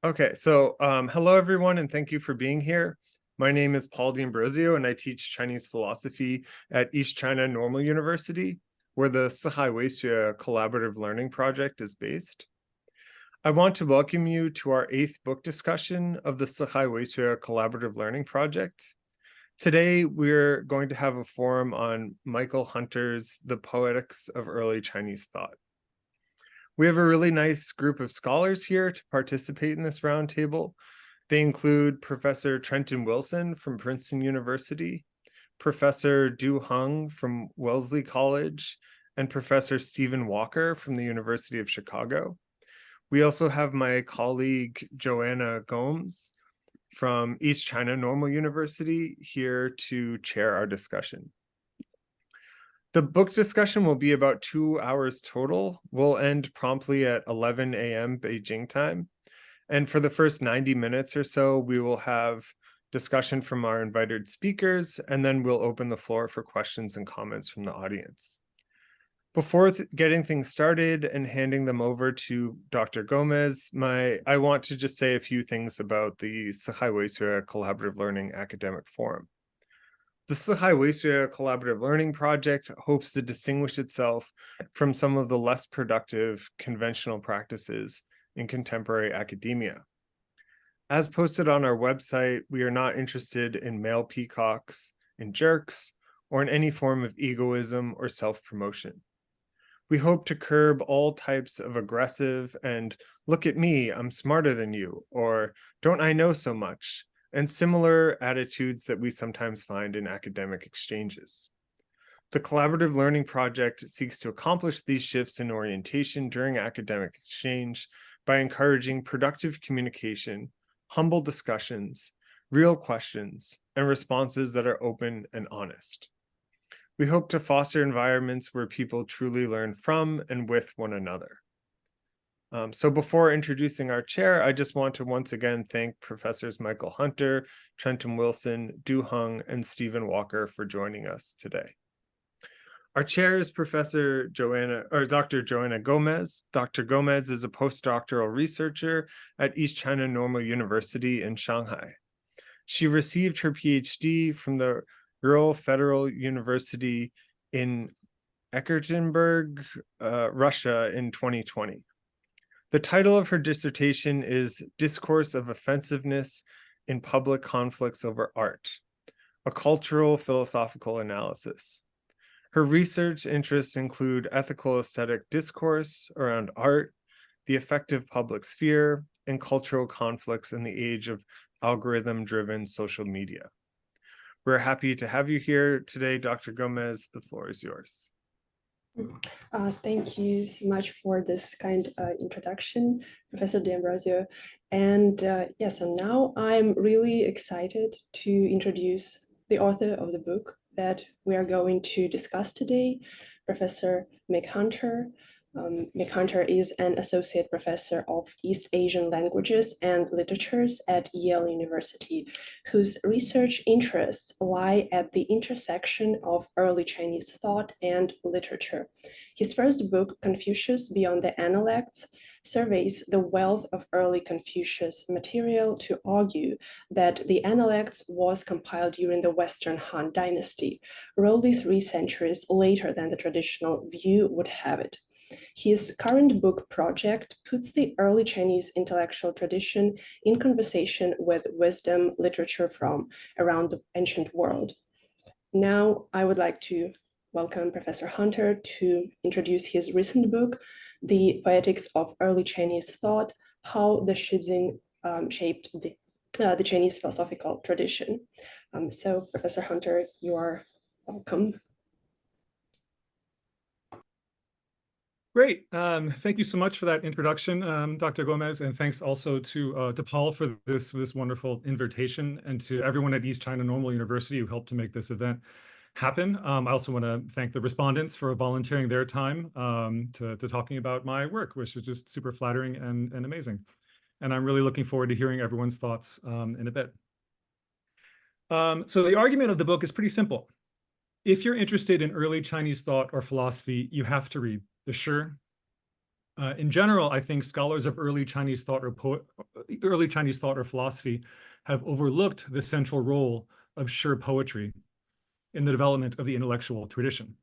Okay, so hello everyone, and thank you for being here. My name is Paul D'Ambrosio, and I teach Chinese philosophy at East China Normal University, where the 四海为学 collaborative learning project is based. I want to welcome you to our 8th book discussion of the 四海为学 collaborative learning project. Today, we're going to have a forum on Michael Hunter's The Poetics of Early Chinese Thought. We have a really nice group of scholars here to participate in this roundtable. They include Professor Trenton Wilson from Princeton University, Professor Du Heng from Wellesley College, and Professor Stephen Walker from the University of Chicago. We also have my colleague Joanna Gomes from East China Normal University here to chair our discussion. The book discussion will be about 2 hours total. We'll end promptly at 11 a.m. Beijing time. And for the first 90 minutes or so, we will have discussion from our invited speakers, and then we'll open the floor for questions and comments from the audience. Before getting things started and handing them over to Dr. Gomes, I want to just say a few things about the 四海为学 Collaborative Learning Academic Forum. The 四海为学 Collaborative Learning Project hopes to distinguish itself from some of the less productive conventional practices in contemporary academia. As posted on our website, we are not interested in male peacocks, in jerks, or in any form of egoism or self-promotion. We hope to curb all types of aggressive and "look at me, I'm smarter than you," or "don't I know so much," and similar attitudes that we sometimes find in academic exchanges. The Collaborative Learning Project seeks to accomplish these shifts in orientation during academic exchange by encouraging productive communication, humble discussions, real questions, and responses that are open and honest. We hope to foster environments where people truly learn from and with one another. So before introducing our chair, I just want to once again thank Professors Michael Hunter, Trenton Wilson, Du Heng, and Stephen Walker for joining us today. Our chair is Dr. Joanna Gomes. Dr. Gomes is a postdoctoral researcher at East China Normal University in Shanghai. She received her PhD from the Rural Federal University in Ekaterinburg, Russia in 2020. The title of her dissertation is Discourse of Offensiveness in Public Conflicts Over Art, a cultural philosophical analysis. Her research interests include ethical aesthetic discourse around art, the effective public sphere, and cultural conflicts in the age of algorithm-driven social media. We're happy to have you here today, Dr. Gomes. The floor is yours. Thank you so much for this kind introduction, Professor D'Ambrosio. And yes, and now I'm really excited to introduce the author of the book that we are going to discuss today, Professor Meg Hunter. Meg Hunter is an associate professor of East Asian languages and literatures at Yale University, whose research interests lie at the intersection of early Chinese thought and literature. His first book, Confucius Beyond the Analects, surveys the wealth of early Confucius material to argue that the Analects was compiled during the Western Han Dynasty, roughly 3 centuries later than the traditional view would have it. His current book project puts the early Chinese intellectual tradition in conversation with wisdom literature from around the ancient world. Now, I would like to welcome Professor Hunter to introduce his recent book, The Poetics of Early Chinese Thought, How the Shizing Shaped the Chinese Philosophical Tradition. So, Professor Hunter, you are welcome. Great. Thank you so much for that introduction, Dr. Gomes, and thanks also to Paul for this wonderful invitation, and to everyone at East China Normal University who helped to make this event happen. I also want to thank the respondents for volunteering their time to talking about my work, which is just super flattering and amazing. And I'm really looking forward to hearing everyone's thoughts in a bit. So the argument of the book is pretty simple. If you're interested in early Chinese thought or philosophy, you have to read the Shi, In general, I think scholars of early Chinese thought or philosophy have overlooked the central role of Shi poetry in the development of the intellectual tradition.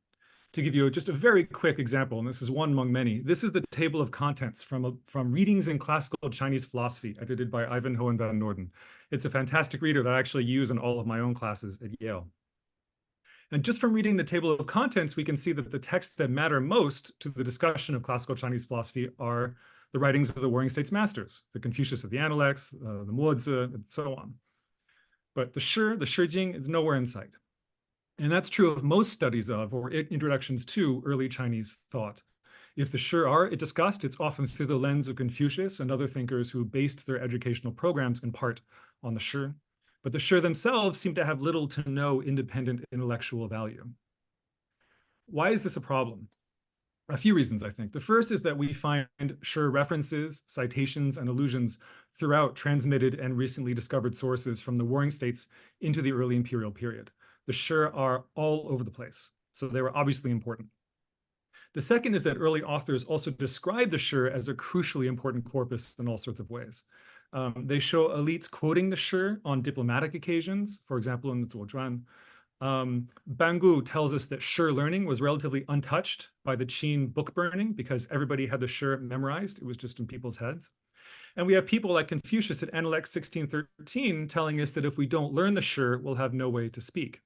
To give you just a very quick example, and this is one among many, this is the table of contents from Readings in Classical Chinese Philosophy, edited by Ivanhoe and Van Norden. It's a fantastic reader that I actually use in all of my own classes at Yale. And just from reading the table of contents, we can see that the texts that matter most to the discussion of classical Chinese philosophy are the writings of the Warring States masters, the Confucius of the Analects, the Mozi, and so on. But the Shijing is nowhere in sight. And that's true of most studies of or introductions to early Chinese thought. If the Shi are discussed, it's often through the lens of Confucius and other thinkers who based their educational programs in part on the Shi. But the Shi themselves seem to have little to no independent intellectual value. Why is this a problem? A few reasons, I think. The first is that we find Shi references, citations, and allusions throughout transmitted and recently discovered sources from the Warring States into the early imperial period. The Shi are all over the place, so they were obviously important. The second is that early authors also describe the Shi as a crucially important corpus in all sorts of ways. They show elites quoting the Shi on diplomatic occasions, for example, in the Zhuozhuan. Bangu tells us that Shi learning was relatively untouched by the Qin book burning because everybody had the Shi memorized. It was just in people's heads. And we have people like Confucius at Analects 1613 telling us that if we don't learn the Shi, we'll have no way to speak.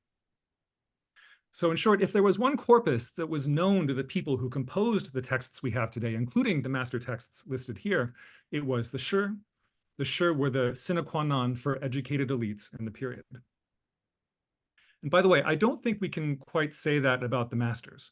So in short, if there was one corpus that was known to the people who composed the texts we have today, including the master texts listed here, it was the Shi. The Shi were the sine qua non for educated elites in the period. And by the way, I don't think we can quite say that about the masters.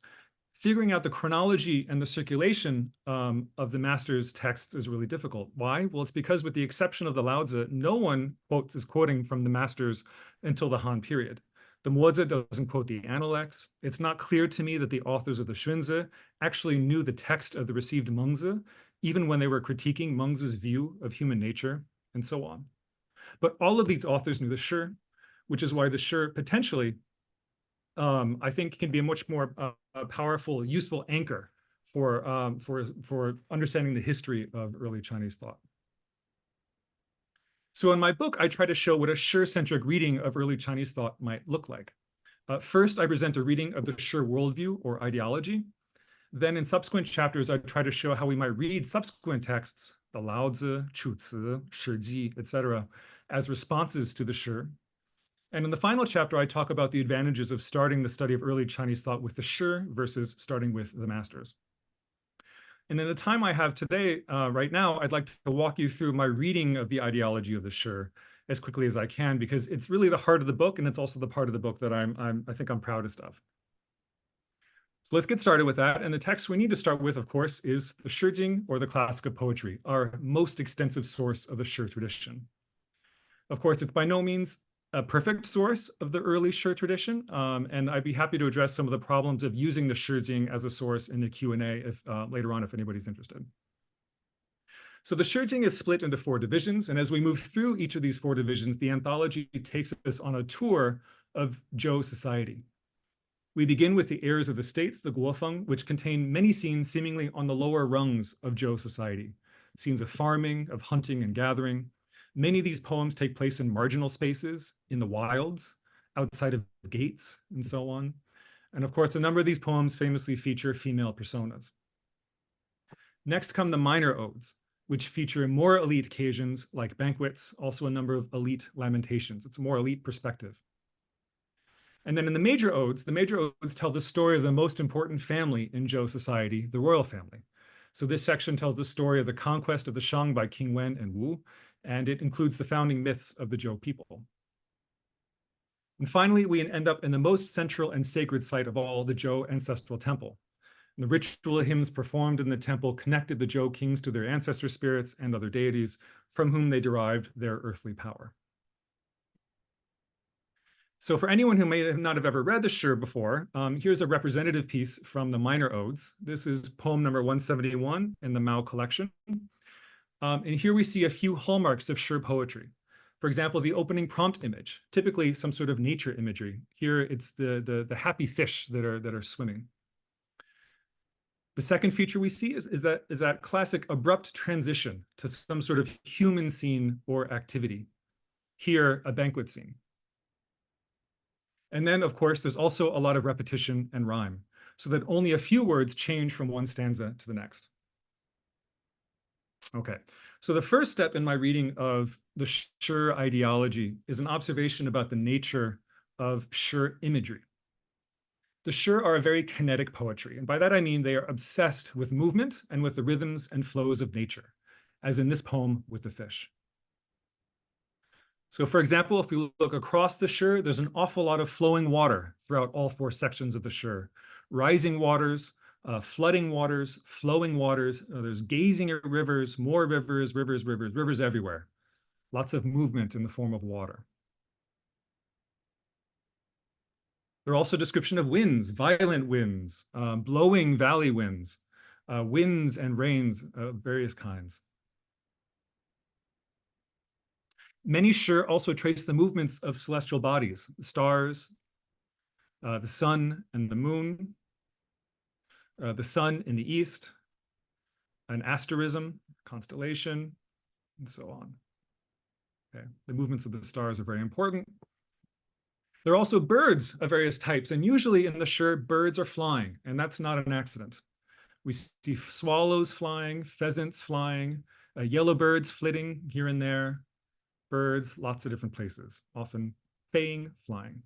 Figuring out the chronology and the circulation of the master's texts is really difficult. Why? Well, it's because with the exception of the Laozi, no one is quoting from the masters until the Han period. The Mozi doesn't quote the Analects. It's not clear to me that the authors of the Xunzi actually knew the text of the received Mengzi, even when they were critiquing Mengzi's view of human nature, and so on. But all of these authors knew the Shi, which is why the Shi potentially, I think, can be a much more powerful, useful anchor for understanding the history of early Chinese thought. So in my book, I try to show what a Shi-centric reading of early Chinese thought might look like. First, I present a reading of the Shi worldview or ideology. Then in subsequent chapters, I try to show how we might read subsequent texts, the Laozi, Chuzi, Shiji, etc., as responses to the Shi. And in the final chapter, I talk about the advantages of starting the study of early Chinese thought with the Shi versus starting with the masters. And in the time I have today, right now, I'd like to walk you through my reading of the ideology of the Shi as quickly as I can, because it's really the heart of the book, and it's also the part of the book that I think I'm proudest of. So let's get started with that. And the text we need to start with, of course, is the Shijing, or the classic of poetry, our most extensive source of the Shi tradition. Of course, it's by no means a perfect source of the early Shi tradition, and I'd be happy to address some of the problems of using the Shijing as a source in the Q&A later on if anybody's interested. So the Shijing is split into 4 divisions, and as we move through each of these 4 divisions, the anthology takes us on a tour of Zhou society. We begin with the heirs of the states, the Guofeng, which contain many scenes seemingly on the lower rungs of Zhou society. Scenes of farming, of hunting and gathering. Many of these poems take place in marginal spaces, in the wilds, outside of gates, and so on. And of course, a number of these poems famously feature female personas. Next come the minor odes, which feature more elite occasions like banquets, also a number of elite lamentations. It's a more elite perspective. And then in the major odes tell the story of the most important family in Zhou society, the royal family. So this section tells the story of the conquest of the Shang by King Wen and Wu, and it includes the founding myths of the Zhou people. And finally, we end up in the most central and sacred site of all, the Zhou ancestral temple. And the ritual hymns performed in the temple connected the Zhou kings to their ancestor spirits and other deities from whom they derived their earthly power. So for anyone who may not have ever read the Shi before, here's a representative piece from the minor odes. This is poem number 171 in the Mao collection. And here we see a few hallmarks of Shi poetry. For example, the opening prompt image, typically some sort of nature imagery. Here it's the happy fish that are swimming. The second feature we see is that classic abrupt transition to some sort of human scene or activity. Here, a banquet scene. And then, of course, there's also a lot of repetition and rhyme, so that only a few words change from one stanza to the next. Okay, so the first step in my reading of the Shi ideology is an observation about the nature of Shi imagery. The Shi are a very kinetic poetry, and by that I mean they are obsessed with movement and with the rhythms and flows of nature, as in this poem with the fish. So for example, if we look across the Shi, there's an awful lot of flowing water throughout all four sections of the Shi. Rising waters, flooding waters, flowing waters, there's gazing at rivers, more rivers, rivers, rivers, rivers everywhere. Lots of movement in the form of water. There are also description of winds, violent winds, blowing valley winds, winds and rains of various kinds. Many Shi also trace the movements of celestial bodies, the stars, the sun and the moon, the sun in the east, an asterism, constellation, and so on. Okay. The movements of the stars are very important. There are also birds of various types, and usually in the Shi, birds are flying, and that's not an accident. We see swallows flying, pheasants flying, yellow birds flitting here and there, birds, lots of different places, often faying, flying.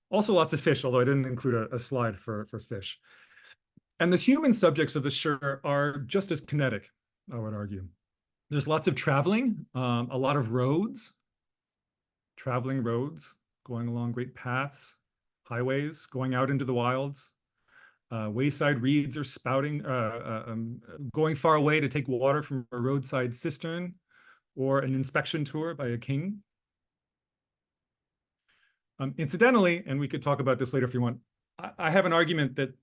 Also lots of fish, although I didn't include a slide for fish. And the human subjects of the Shi are just as kinetic, I would argue. There's lots of traveling, a lot of roads, traveling roads, going along great paths, highways, going out into the wilds. Wayside reeds are spouting, going far away to take water from a roadside cistern, or an inspection tour by a king. Incidentally, and we could talk about this later if you want, I have an argument that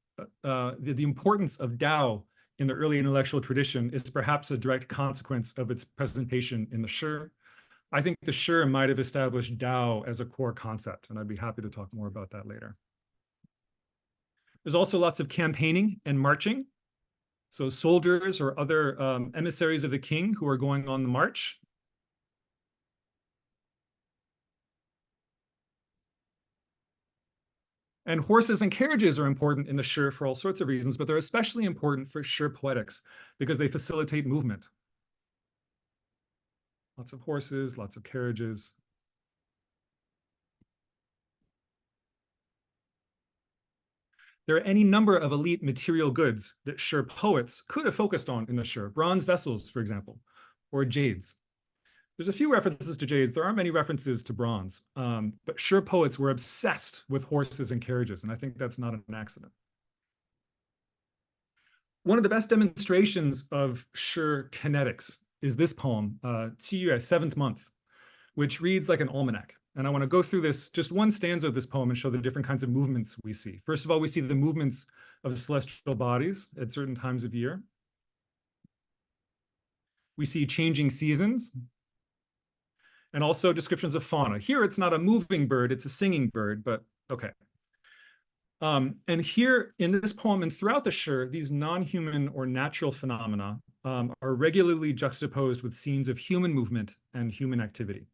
the importance of Tao in the early intellectual tradition is perhaps a direct consequence of its presentation in the Shi. I think the Shi might have established Tao as a core concept, and I'd be happy to talk more about that later. There's also lots of campaigning and marching. So soldiers or other emissaries of the king who are going on the march. And horses and carriages are important in the Shi for all sorts of reasons, but they're especially important for Shi poetics because they facilitate movement. Lots of horses, lots of carriages. There are any number of elite material goods that Shi poets could have focused on in the Shi. Bronze vessels, for example, or jades. There's a few references to jades. There aren't many references to bronze, but Shi poets were obsessed with horses and carriages, and I think that's not an accident. One of the best demonstrations of Shi kinetics is this poem, 7 月, 7th month, which reads like an almanac. And I want to go through this, just one stanza of this poem and show the different kinds of movements we see. First of all, we see the movements of the celestial bodies at certain times of year. We see changing seasons, and also descriptions of fauna. Here, it's not a moving bird, it's a singing bird, but okay. And here in this poem and throughout the Shi, these non-human or natural phenomena are regularly juxtaposed with scenes of human movement and human activity.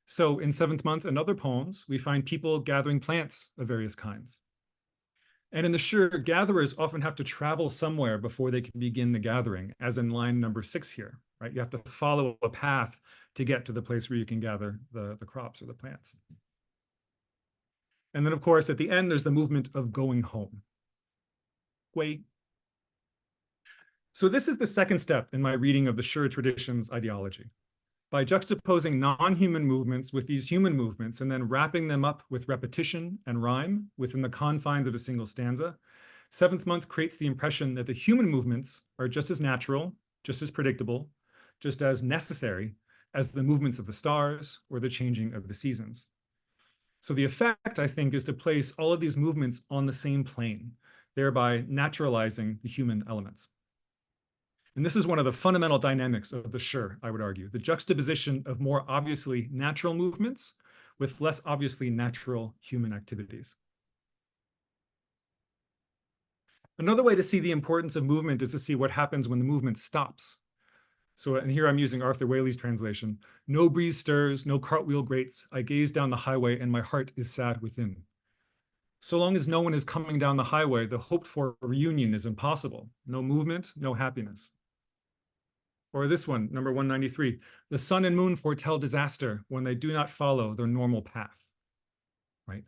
So in 7th month and other poems, we find people gathering plants of various kinds. And in the Shi, gatherers often have to travel somewhere before they can begin the gathering, as in line number 6 here, right? You have to follow a path to get to the place where you can gather the crops or the plants. And then, of course, at the end, there's the movement of going home. Gui. So this is the second step in my reading of the Shi tradition's ideology. By juxtaposing non-human movements with these human movements and then wrapping them up with repetition and rhyme within the confines of a single stanza, 7th month creates the impression that the human movements are just as natural, just as predictable, just as necessary as the movements of the stars or the changing of the seasons. So the effect, I think, is to place all of these movements on the same plane, thereby naturalizing the human elements. And this is one of the fundamental dynamics of the Shi, I would argue, the juxtaposition of more obviously natural movements with less obviously natural human activities. Another way to see the importance of movement is to see what happens when the movement stops. So, and here I'm using Arthur Waley's translation. No breeze stirs, no cartwheel grates. I gaze down the highway and my heart is sad within. So long as no one is coming down the highway, the hoped for reunion is impossible. No movement, no happiness. Or this one, number 193. The sun and moon foretell disaster when they do not follow their normal path, right?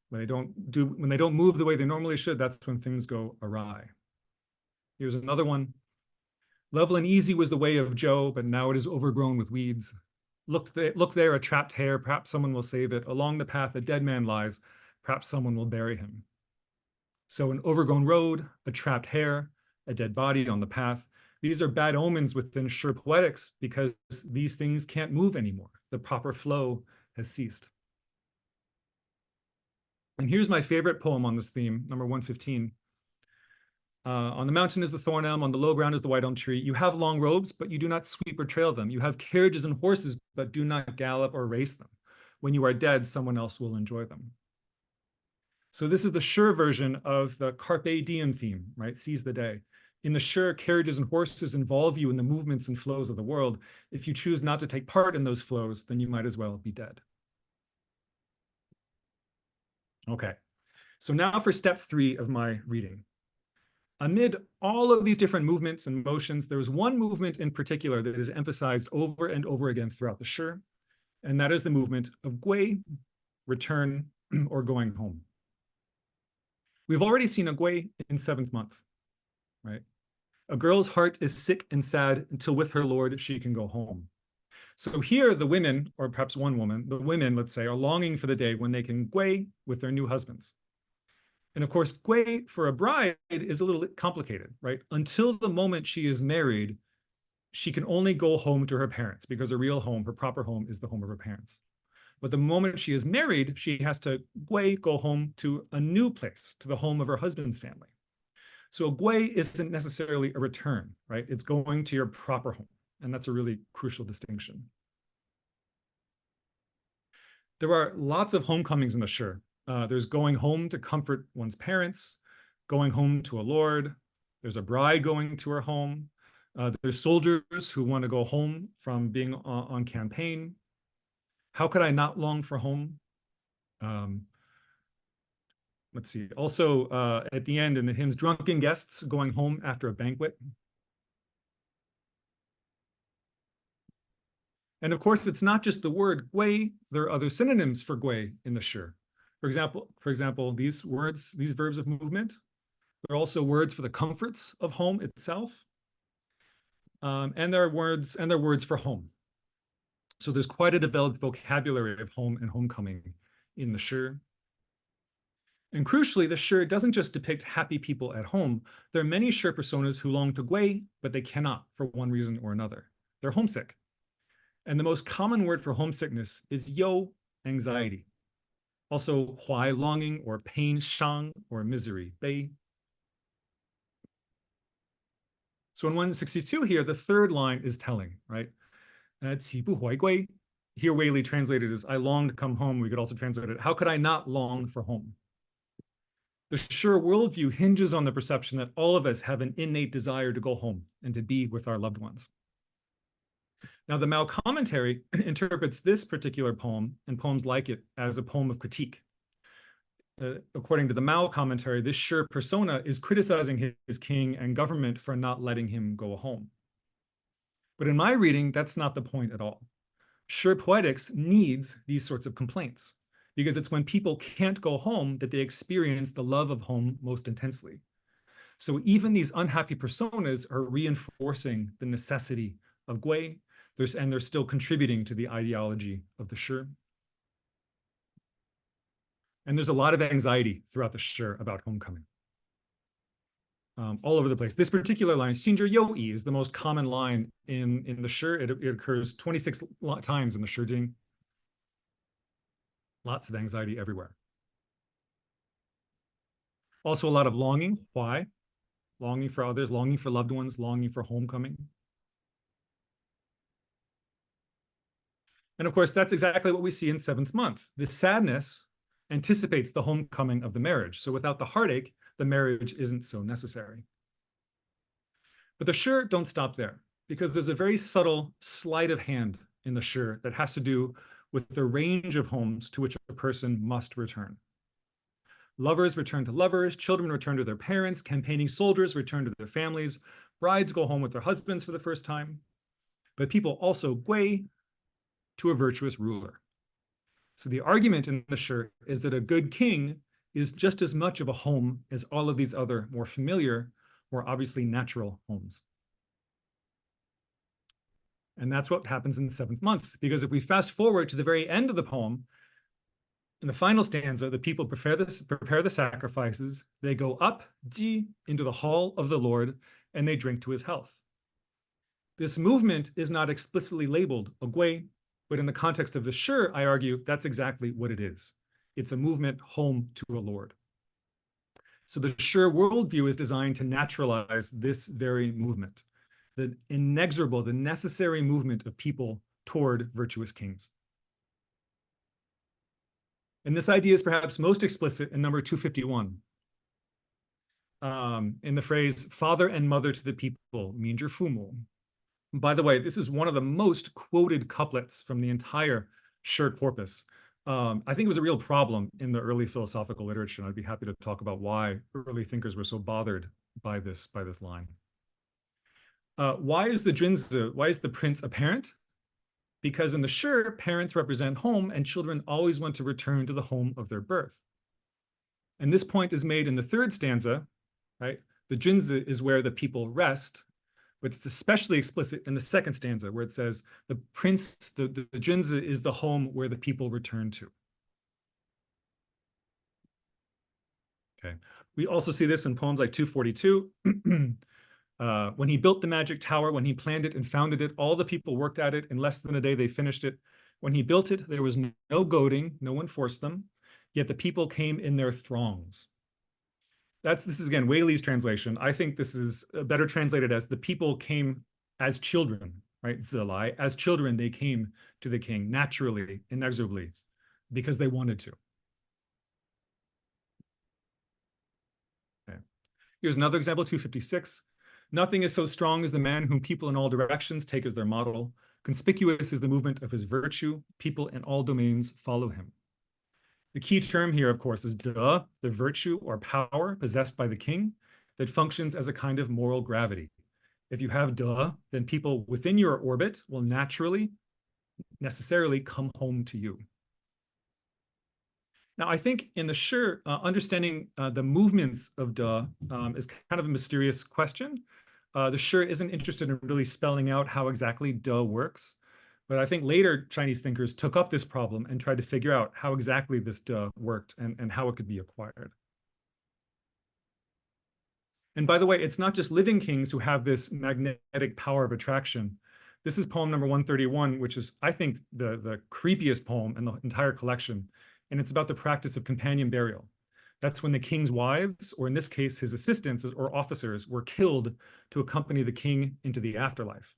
When they don't move the way they normally should, that's when things go awry. Here's another one. Level and easy was the way of Joe, but now it is overgrown with weeds. Look there, a trapped hare, perhaps someone will save it. Along the path, a dead man lies, perhaps someone will bury him. So an overgrown road, a trapped hare, a dead body on the path. These are bad omens within Sure Poetics because these things can't move anymore. The proper flow has ceased. And here's my favorite poem on this theme, number 115. On the mountain is the thorn elm, on the low ground is the white elm tree. You have long robes, but you do not sweep or trail them. You have carriages and horses, but do not gallop or race them. When you are dead, someone else will enjoy them. So this is the Sure version of the Carpe Diem theme, right? Seize the day. In the Sure, carriages and horses involve you in the movements and flows of the world. If you choose not to take part in those flows, then you might as well be dead. Okay, so now for step 3 of my reading. Amid all of these different movements and motions, there is one movement in particular that is emphasized over and over again throughout the Sure, and that is the movement of gui, return, or going home. We've already seen a gui in 7th month, right? A girl's heart is sick and sad until with her Lord she can go home. So here the women, or perhaps one woman, the women, let's say, are longing for the day when they can gui with their new husbands. And of course, gui for a bride is a little bit complicated, right? Until the moment she is married, she can only go home to her parents because her real home, her proper home, is the home of her parents. But the moment she is married, she has to gui, go home to a new place, to the home of her husband's family. So a gui isn't necessarily a return, right? It's going to your proper home. And that's a really crucial distinction. There are lots of homecomings in the Sure. There's going home to comfort one's parents, going home to a lord. There's a bride going to her home. There's soldiers who want to go home from being on campaign. How could I not long for home? Let's see. Also, at the end in the hymns, drunken guests going home after a banquet. And of course, it's not just the word gui. There are other synonyms for gui in the Sure. For example, these words, these verbs of movement, they're also words for the comforts of home itself. And there are words for home. So there's quite a developed vocabulary of home and homecoming in the Sure. And crucially, the Sure doesn't just depict happy people at home. There are many Sure personas who long to gui, but they cannot for one reason or another. They're homesick. And the most common word for homesickness is yo, anxiety. Also, huai, longing, or pain, shang, or misery, bei. So in 162 here, the third line is telling, right? Qi bu huai gui. Here, Waley translated as, I long to come home. We could also translate it, how could I not long for home? The Sure worldview hinges on the perception that all of us have an innate desire to go home and to be with our loved ones. Now, the Mao commentary interprets this particular poem and poems like it as a poem of critique. According to the Mao commentary, this Sure persona is criticizing his king and government for not letting him go home. But in my reading, that's not the point at all. Sure Poetics needs these sorts of complaints because it's when people can't go home that they experience the love of home most intensely. So even these unhappy personas are reinforcing the necessity of gui, and they're still contributing to the ideology of the Sure. And there's a lot of anxiety throughout the Sure about homecoming. All over the place. This particular line, Xinzhi Youyi, is the most common line in the Sure. It occurs 26 times in the Sure Jing. Lots of anxiety everywhere. Also a lot of longing, huai, longing for others, longing for loved ones, longing for homecoming. And of course, that's exactly what we see in 7th month. This sadness anticipates the homecoming of the marriage. So without the heartache, the marriage isn't so necessary. But the shi don't stop there, because there's a very subtle sleight of hand in the shi that has to do with the range of homes to which a person must return. Lovers return to lovers, children return to their parents, campaigning soldiers return to their families, brides go home with their husbands for the first time. But people also gui to a virtuous ruler. So the argument in the shi is that a good king is just as much of a home as all of these other more familiar, more obviously natural homes. And that's what happens in the 7th month, because if we fast forward to the very end of the poem, in the final stanza, the people prepare the sacrifices, they go up into the hall of the Lord, and they drink to his health. This movement is not explicitly labeled a gui, but in the context of the shi, I argue that's exactly what it is. It's a movement home to a Lord. So the shi worldview is designed to naturalize this very movement, the inexorable, the necessary movement of people toward virtuous kings. And this idea is perhaps most explicit in number 251. In the phrase, father and mother to the people, minzhi fumu. By the way, this is one of the most quoted couplets from the entire shi corpus. I think it was a real problem in the early philosophical literature, and I'd be happy to talk about why early thinkers were so bothered by this line. Why is the prince a parent? Because in the shi, parents represent home, and children always want to return to the home of their birth. And this point is made in the 3rd stanza, right? The junzi is where the people rest, but it's especially explicit in the 2nd stanza, where it says the prince, the junzi is the home where the people return to. Okay. We also see this in poems like 242. When he built the magic tower, when he planned it and founded it, all the people worked at it. In less than a day, they finished it. When he built it, there was no goading, no one forced them, yet the people came in their throngs. This is again, Whaley's translation. I think this is better translated as the people came as children, right? Zilai, as children, they came to the king naturally, inexorably, because they wanted to. Okay. Here's another example, 256. Nothing is so strong as the man whom people in all directions take as their model. Conspicuous is the movement of his virtue. People in all domains follow him. The key term here, of course, is de, the virtue or power possessed by the king that functions as a kind of moral gravity. If you have de, then people within your orbit will necessarily come home to you. Now, I think in the shi, understanding the movements of de is kind of a mysterious question. The shi isn't interested in really spelling out how exactly de works, but I think later Chinese thinkers took up this problem and tried to figure out how exactly this de worked and how it could be acquired. And by the way, it's not just living kings who have this magnetic power of attraction. This is poem number 131, which is, I think, the creepiest poem in the entire collection. And it's about the practice of companion burial. That's when the king's wives, or in this case, his assistants or officers, were killed to accompany the king into the afterlife.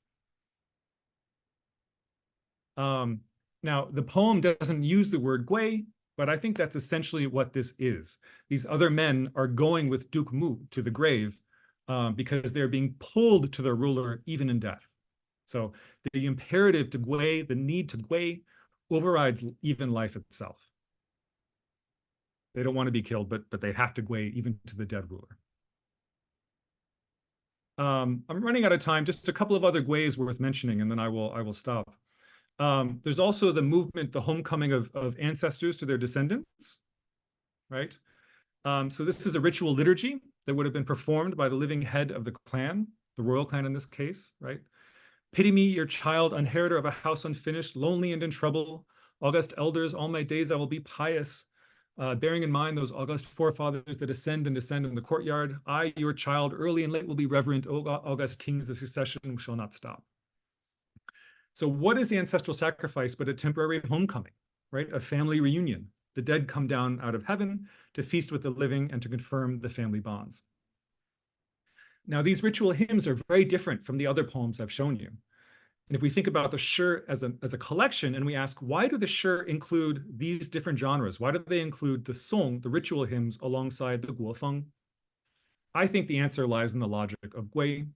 Now, the poem doesn't use the word gui, but I think that's essentially what this is. These other men are going with Duke Mu to the grave because they're being pulled to their ruler even in death. So the imperative to gui, the need to gui, overrides even life itself. They don't want to be killed, but they have to gui even to the dead ruler. I'm running out of time. Just a couple of other guis worth mentioning, and then I will stop. There's also the movement, the homecoming of ancestors to their descendants, right? So this is a ritual liturgy that would have been performed by the living head of the clan, the royal clan in this case, right? Pity me, your child, unheritor of a house unfinished, lonely and in trouble. August elders, all my days I will be pious. Bearing in mind those august forefathers that ascend and descend in the courtyard, I, your child, early and late will be reverent. O august kings, the succession shall not stop. So what is the ancestral sacrifice but a temporary homecoming, right? A family reunion. The dead come down out of heaven to feast with the living and to confirm the family bonds. Now, these ritual hymns are very different from the other poems I've shown you. And if we think about the shi as a collection, and we ask, why do the shi include these different genres? Why do they include the song, the ritual hymns, alongside the guofeng, I think the answer lies in the logic of Gui.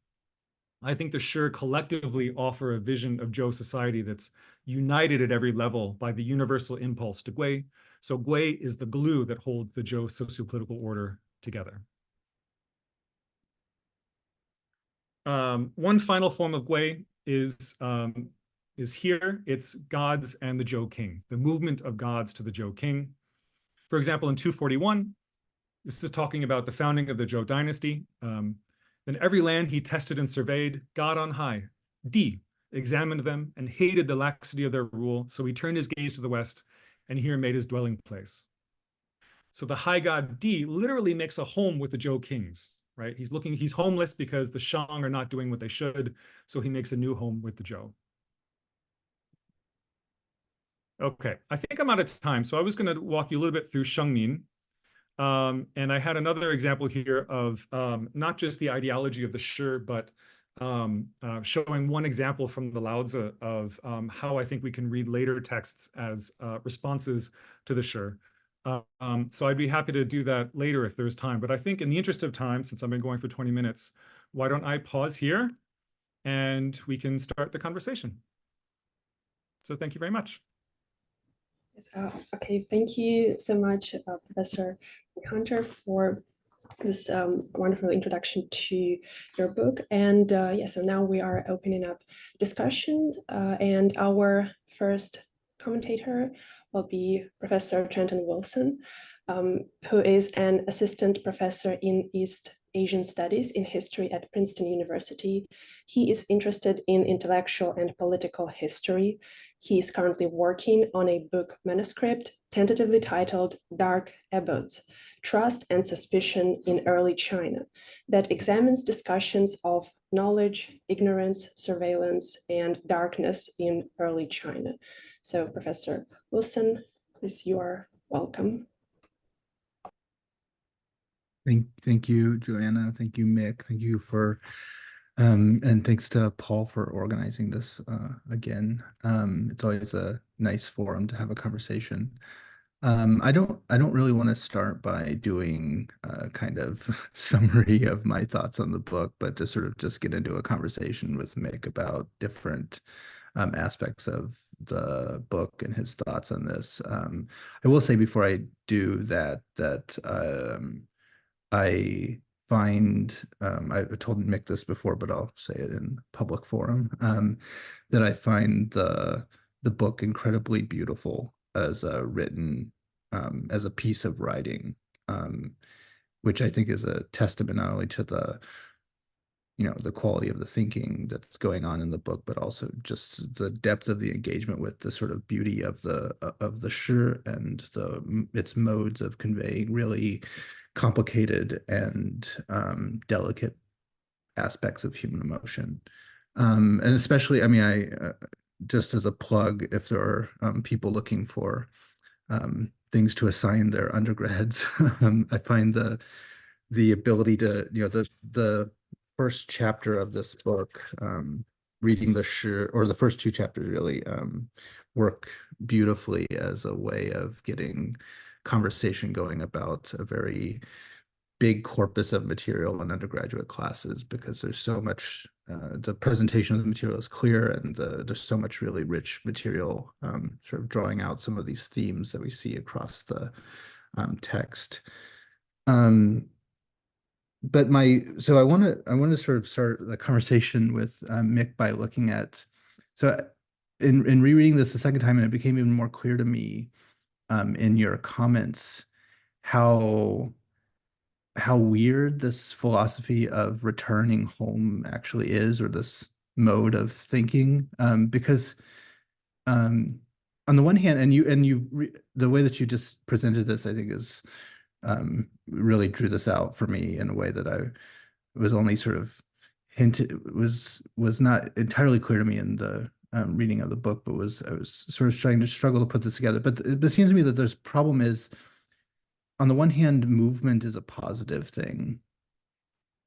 I think the Shi collectively offer a vision of Zhou society that's united at every level by the universal impulse to Gui. So Gui is the glue that holds the Zhou sociopolitical order together. One final form of Gui is here. It's gods and the Zhou king, the movement of gods to the Zhou king. For example, in 241, this is talking about the founding of the Zhou dynasty. Then every land he tested and surveyed, God on high, Di, examined them and hated the laxity of their rule. So he turned his gaze to the west and here made his dwelling place. So the high god Di literally makes a home with the Zhou kings, right? He's homeless because the Shang are not doing what they should. So he makes a new home with the Zhou. Okay, I think I'm out of time. So I was going to walk you a little bit through Shengmin. And I had another example here of not just the ideology of the Shi, but showing one example from the Laozi of how I think we can read later texts as responses to the Shi. So I'd be happy to do that later if there's time. But I think in the interest of time, since I've been going for 20 minutes, why don't I pause here and we can start the conversation. So thank you very much. Okay, thank you so much, Professor Hunter, for this wonderful introduction to your book. And so now we are opening up discussion, and our first commentator will be Professor Trenton Wilson, who is an assistant professor in East Asian Studies in History at Princeton University. He is interested in intellectual and political history. He is currently working on a book manuscript tentatively titled Dark Abodes, Trust and Suspicion in Early China, that examines discussions of knowledge, ignorance, surveillance, and darkness in early China. So Professor Wilson, please, you are welcome. Thank you, Joanna. Thank you, Mick. Thank you for, and thanks to Paul for organizing this again. It's always a nice forum to have a conversation. I don't really want to start by doing a kind of summary of my thoughts on the book, but to sort of just get into a conversation with Mick about different aspects of the book and his thoughts on this. I will say before I do that, I find, I've told Mick this before, but I'll say it in public forum, that I find the book incredibly beautiful as a written, as a piece of writing, which I think is a testament not only to the, the quality of the thinking that's going on in the book, but also just the depth of the engagement with the sort of beauty of the Shi and its modes of conveying really complicated and delicate aspects of human emotion. And especially, I mean, I just as a plug, if there are people looking for things to assign their undergrads, I find the ability to, the first chapter of this book, reading the Shi, or the first two chapters really, work beautifully as a way of getting conversation going about a very big corpus of material in undergraduate classes, because there's so much, the presentation of the material is clear, and there's so much really rich material, sort of drawing out some of these themes that we see across the text. But so I want to sort of start the conversation with Mick by looking at, so in rereading this the second time, and it became even more clear to me in your comments how weird this philosophy of returning home actually is, or this mode of thinking, because on the one hand, the way that you just presented this, I think, is really drew this out for me in a way that I was only sort of hinted, was not entirely clear to me in the reading of the book, but I was sort of trying to struggle to put this together. But it seems to me that there's problem is, on the one hand, movement is a positive thing,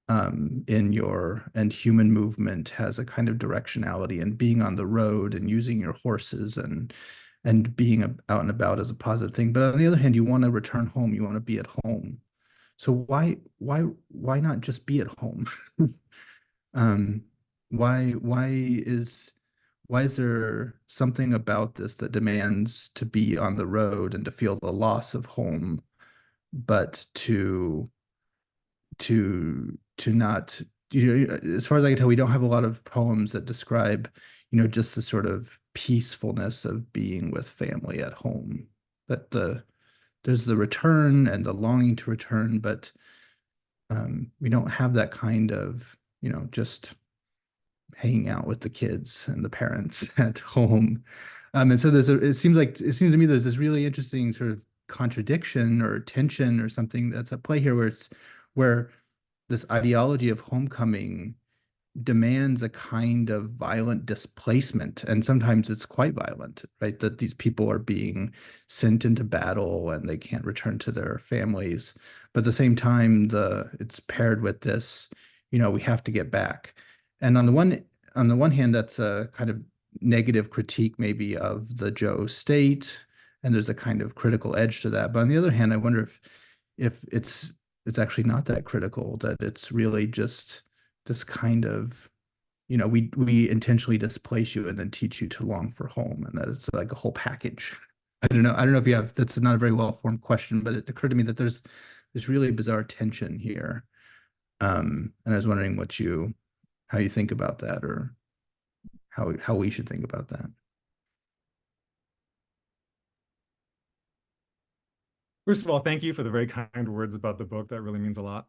and human movement has a kind of directionality, and being on the road and using your horses and being out and about is a positive thing. But on the other hand, you want to return home, you want to be at home. So why not just be at home? um, why is there something about this that demands to be on the road and to feel the loss of home, but to not, as far as I can tell, we don't have a lot of poems that describe, just the sort of peacefulness of being with family at home. That there's the return and the longing to return, but we don't have that kind of, just hanging out with the kids and the parents at home. And so it seems to me there's this really interesting sort of contradiction or tension or something that's at play here, where this ideology of homecoming demands a kind of violent displacement, and sometimes it's quite violent, right? That these people are being sent into battle and they can't return to their families. But at the same time, it's paired with this, we have to get back. And on the one hand, that's a kind of negative critique maybe of the Zhou state, and there's a kind of critical edge to that. But on the other hand, I wonder if it's actually not that critical, that it's really just this kind of, we intentionally displace you and then teach you to long for home, and that it's like a whole package. I don't know if you have, that's not a very well-formed question, but it occurred to me that there's this really bizarre tension here. And I was wondering how you think about that, or how we should think about that. First of all, thank you for the very kind words about the book. That really means a lot.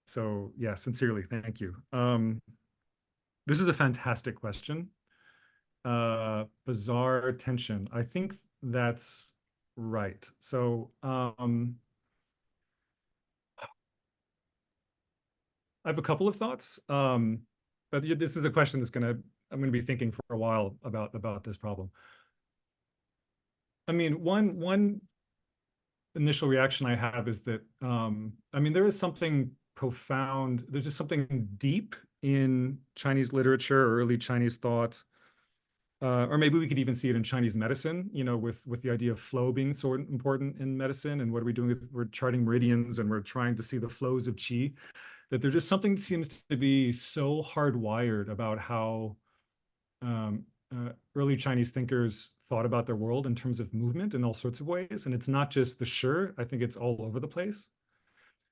So yeah, sincerely, thank you. This is a fantastic question. Bizarre tension. I think that's right. So I have a couple of thoughts. But this is a question I'm gonna be thinking for a while about this problem. I mean, one initial reaction I have is that there is something profound. There's just something deep in Chinese literature or early Chinese thought, or maybe we could even see it in Chinese medicine. With the idea of flow being so important in medicine, and what are we doing? We're charting meridians and we're trying to see the flows of qi. That there's just something that seems to be so hardwired about how early Chinese thinkers thought about their world in terms of movement in all sorts of ways. And it's not just the Shi, I think it's all over the place.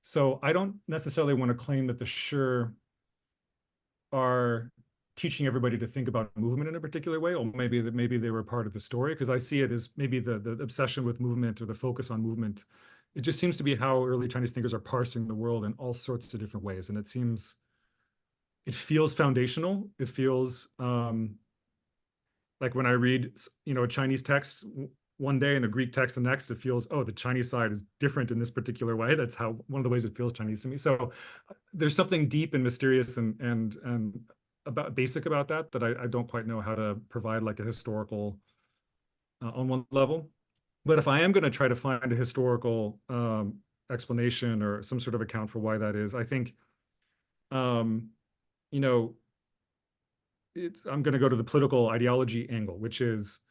So I don't necessarily want to claim that the Shi are teaching everybody to think about movement in a particular way, or maybe they were part of the story, because I see it as maybe the obsession with movement or the focus on movement. It just seems to be how early Chinese thinkers are parsing the world in all sorts of different ways. And it feels foundational. It feels like when I read, a Chinese text one day and a Greek text the next, it feels, oh, the Chinese side is different in this particular way. That's one of the ways it feels Chinese to me. So there's something deep and mysterious and basic about that I don't quite know how to provide like a historical on one level. But if I am going to try to find a historical explanation or some sort of account for why that is, I think, I'm going to go to the political ideology angle, which is,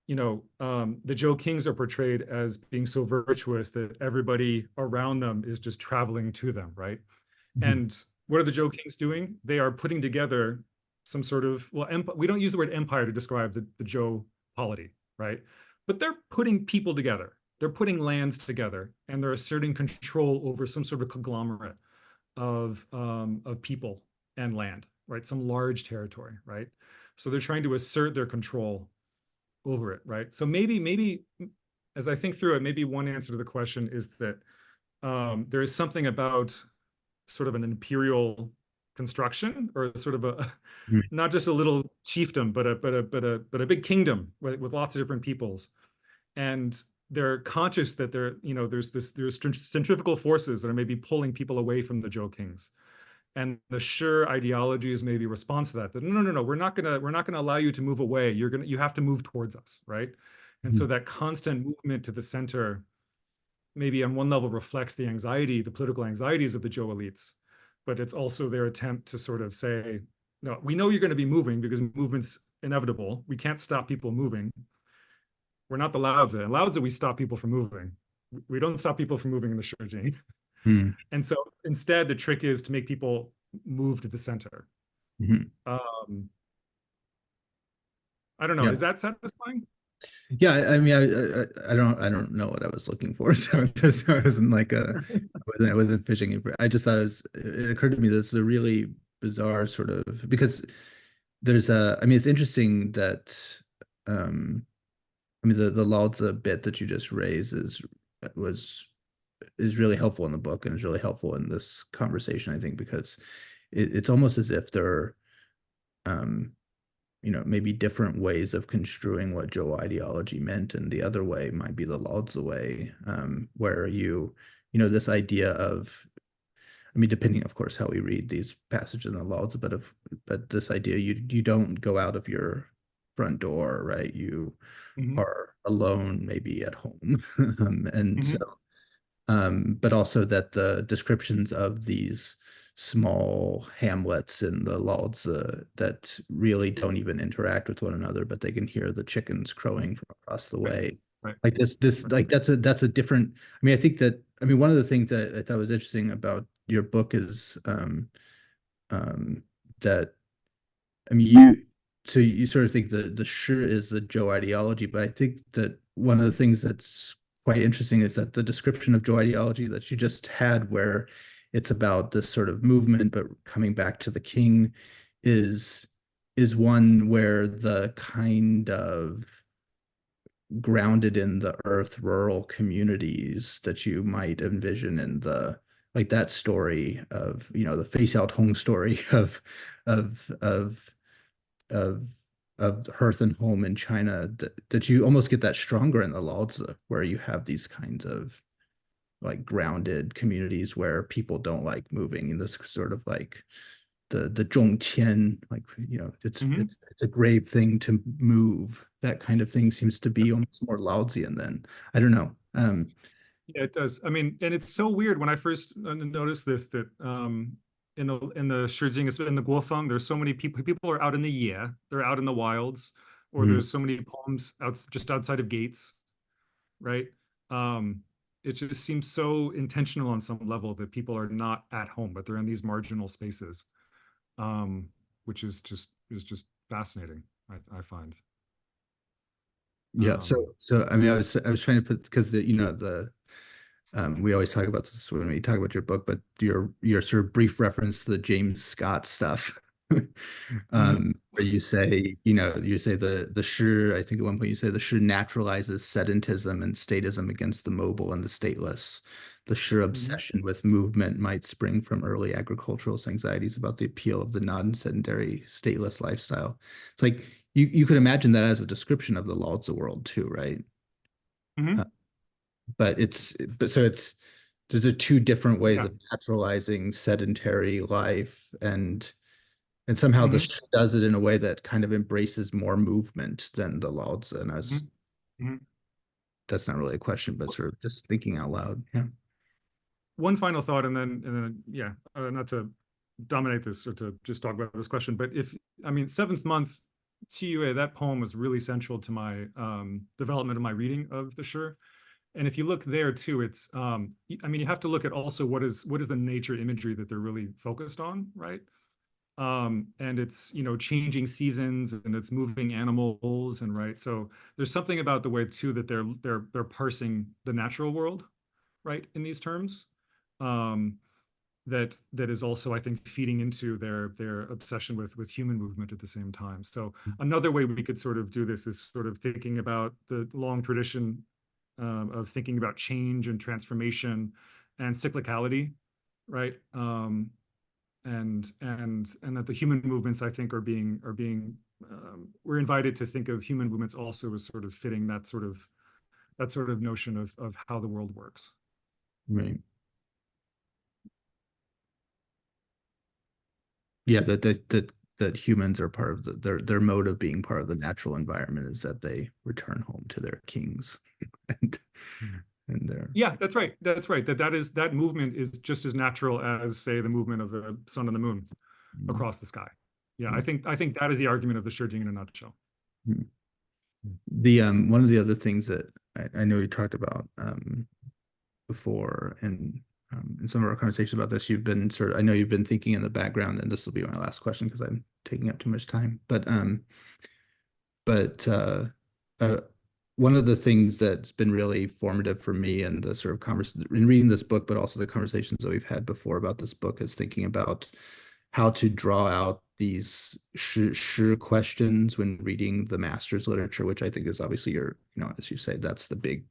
the Zhou kings are portrayed as being so virtuous that everybody around them is just traveling to them, right? Mm-hmm. And what are the Zhou kings doing? They are putting together some sort of, we don't use the word empire to describe the Zhou polity, right? But they're putting people together. They're putting lands together, and they're asserting control over some sort of conglomerate of people and land, right? Some large territory, right? So they're trying to assert their control over it, right? So maybe as I think through it, maybe one answer to the question is that there is something about sort of an imperial construction, or sort of not just a little chiefdom, but a big kingdom with lots of different peoples, and they're conscious that there's centrifugal forces that are maybe pulling people away from the Zhou kings. And the Shi ideology is maybe a response to that. That no, we're not gonna allow you to move away. You have to move towards us, right? And so that constant movement to the center, maybe on one level reflects the political anxieties of the Zhou elites, but it's also their attempt to sort of say, no, we know you're going to be moving because movement's inevitable. We can't stop people moving. We're not the Lao Tzu. In Lao Tzu, we stop people from moving. we don't stop people from moving in the Shijing. Mm. And so instead, the trick is to make people move to the center. Mhm. I don't know. Yeah. Is that satisfying? Yeah, I mean, I don't know what I was looking for, so I wasn't like I wasn't fishing for. I just thought it occurred to me that this is a really bizarre sort of because there's I mean, it's interesting that I mean the Lao Tzu bit that you just raised is really helpful in the book and is really helpful in this conversation, I think, because it's almost as if there are maybe different ways of construing what Zhou ideology meant, and the other way might be the Lao Tzu way, where this idea of, I mean, depending, of course, how we read these passages in the Lao Tzu, but this idea you don't go out of your front door, right? You are alone, maybe at home, and so but also that the descriptions of these small hamlets in the Lao Tzu that really don't even interact with one another, but they can hear the chickens crowing from across the way. Right. Like this, like that's a different. I mean, I mean, one of the things that I thought was interesting about your book is that, I mean, you sort of think the shi is the Zhou ideology, but I think that one of the things that's quite interesting is that the description of Zhou ideology that you just had, where it's about this sort of movement, but coming back to the king, is one where the kind of grounded in the earth rural communities that you might envision in the like that story of the Fei Xiaotong story of of of of hearth and home in China, that you almost get that stronger in the Lao Tzu, where you have these kinds of like grounded communities where people don't like moving, and this sort of like the zhongqian, like it's a grave thing to move. That kind of thing seems to be almost more Laozian than, I don't know. Yeah, it does. I mean, and it's so weird when I first noticed this, that in the Shijing, in the Guofeng, there's so many people. People are out in the Ye, they're out in the wilds, or there's so many poems just outside of gates, right? It just seems so intentional on some level that people are not at home, but they're in these marginal spaces, which is just fascinating. I find. Yeah. So I mean, I was trying to put, because we always talk about this when we talk about your book, but your sort of brief reference to the James Scott stuff, where you say the shi, I think at one point you say the shi naturalizes sedentism and statism against the mobile and the stateless. The shi obsession with movement might spring from early agricultural anxieties about the appeal of the non-sedentary, stateless lifestyle. It's like you could imagine that as a description of the Lao Tzu world too, right? But those are two different ways of naturalizing sedentary life, and somehow this does it in a way that kind of embraces more movement than the Lao Tzu. And that's not really a question, but sort of just thinking out loud. Yeah. One final thought, and then yeah, not to dominate this or to just talk about this question, but I mean, seventh month, Qiyue, that poem was really central to my development of my reading of the shi. And if you look there too, it's I mean, you have to look at also what is the nature imagery that they're really focused on, right? And it's changing seasons, and it's moving animals, and right. So there's something about the way too that they're parsing the natural world, right, in these terms, that is also, I think, feeding into their obsession with human movement at the same time. So another way we could sort of do this is sort of thinking about the long tradition of thinking about change and transformation and cyclicality, right? And that the human movements, I think, are being we're invited to think of human movements also as sort of fitting that sort of notion of how the world works. Right. Yeah, that humans are part of their mode of being part of the natural environment is that they return home to their kings. and their Yeah, that's right. That movement is just as natural as, say, the movement of the sun and the moon across the sky. Yeah, I think that is the argument of the Shijing in a nutshell. The one of the other things that I know you talked about before, and in some of our conversations about this, you've been I know you've been thinking in the background, and this will be my last question because I'm taking up too much time. But one of the things that's been really formative for me and the sort of conversation in reading this book, but also the conversations that we've had before about this book, is thinking about how to draw out these shi questions when reading the master's literature, which I think is obviously your, as you say, that's the big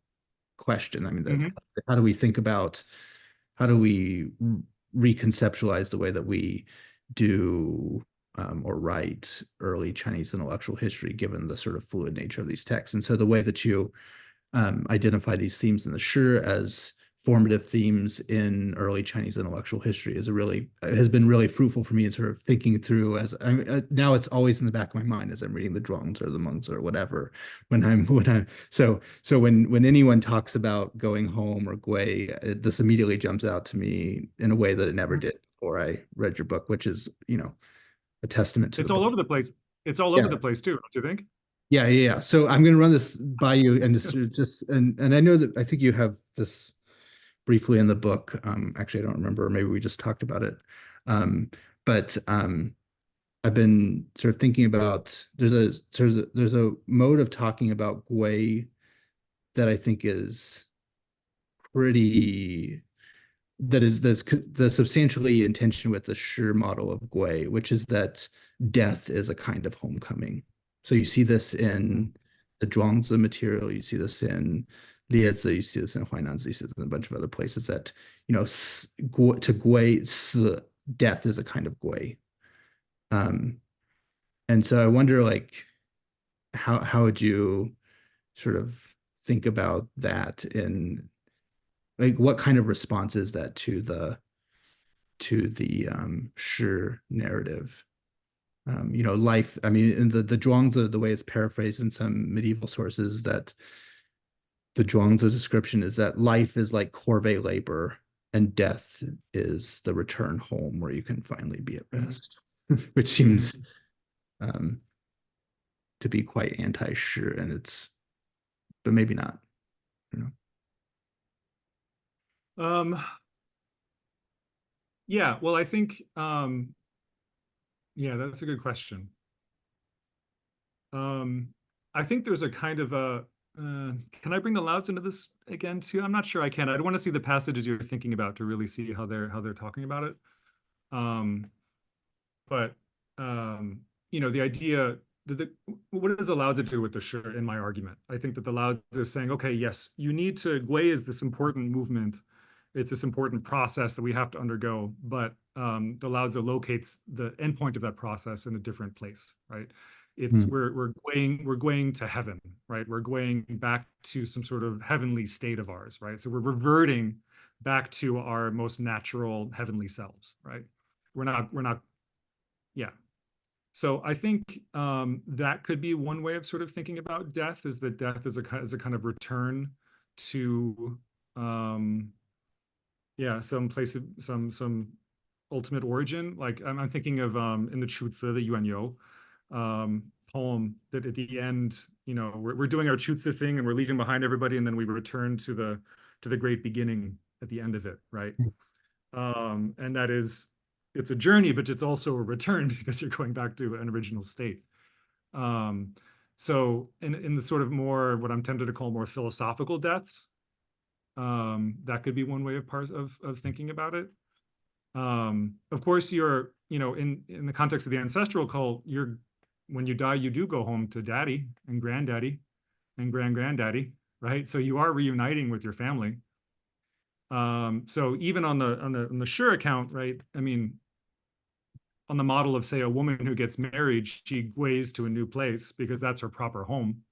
question. I mean, how do we think about, how do we reconceptualize the way that we do or write early Chinese intellectual history, given the sort of fluid nature of these texts? And so the way that you identify these themes in the shi as formative themes in early Chinese intellectual history has been really fruitful for me in sort of thinking through, as now it's always in the back of my mind as I'm reading the Zhuangs or the Monks or whatever, when anyone talks about going home or gui, this immediately jumps out to me in a way that it never did before I read your book, which is, a testament to it's all over the place. It's all over the place too, don't you think? Yeah. So I'm going to run this by you and and I know that I think you have this briefly in the book. Actually, I don't remember. Maybe we just talked about it. But I've been sort of thinking about, there's a mode of talking about gui that I think is that's substantially in tension with the shi model of gui, which is that death is a kind of homecoming. So you see this in the Zhuangzi material, you see this in Liezi, you see this in Huainanzi, you see this in a bunch of other places, that, to gui, death is a kind of gui. And so I wonder, like, how would you sort of think about that in, like, what kind of response is that to the shi narrative? Life, I mean, in the Zhuangzi, the way it's paraphrased in some medieval sources, that the Zhuangzi description is that life is like corvée labor and death is the return home where you can finally be at rest, which seems to be quite anti-shi, and but maybe not, Yeah, well, I think, yeah, that's a good question. I think there's a kind of a, can I bring the Louds into this again too? I'm not sure I can. I want to see the passages you're thinking about to really see how they're talking about it. But the idea that what does the Laozi do with the shi in my argument? I think that the Laozi is saying, okay, yes, you need to, gui is this important movement. It's this important process that we have to undergo, but the Laozi locates the endpoint of that process in a different place, right? It's we're going to heaven, right? We're going back to some sort of heavenly state of ours, right? So we're reverting back to our most natural heavenly selves, right? We're not, yeah. So I think that could be one way of sort of thinking about death, is that death is a kind of return to some place of some ultimate origin. Like I'm thinking of in the Chuzi, the Yuanyo poem, that at the end, we're doing our Chuzi thing and we're leaving behind everybody, and then we return to the great beginning at the end of it, right? And that is, it's a journey, but it's also a return because you're going back to an original state. So in the sort of more, what I'm tempted to call more philosophical deaths, that could be one way of thinking about it. Of course, you're, in the context of the ancestral cult, when you die, you do go home to daddy and granddaddy and granddaddy, right? So you are reuniting with your family. So even on the shi account, right? I mean, on the model of, say, a woman who gets married, she guis to a new place because that's her proper home,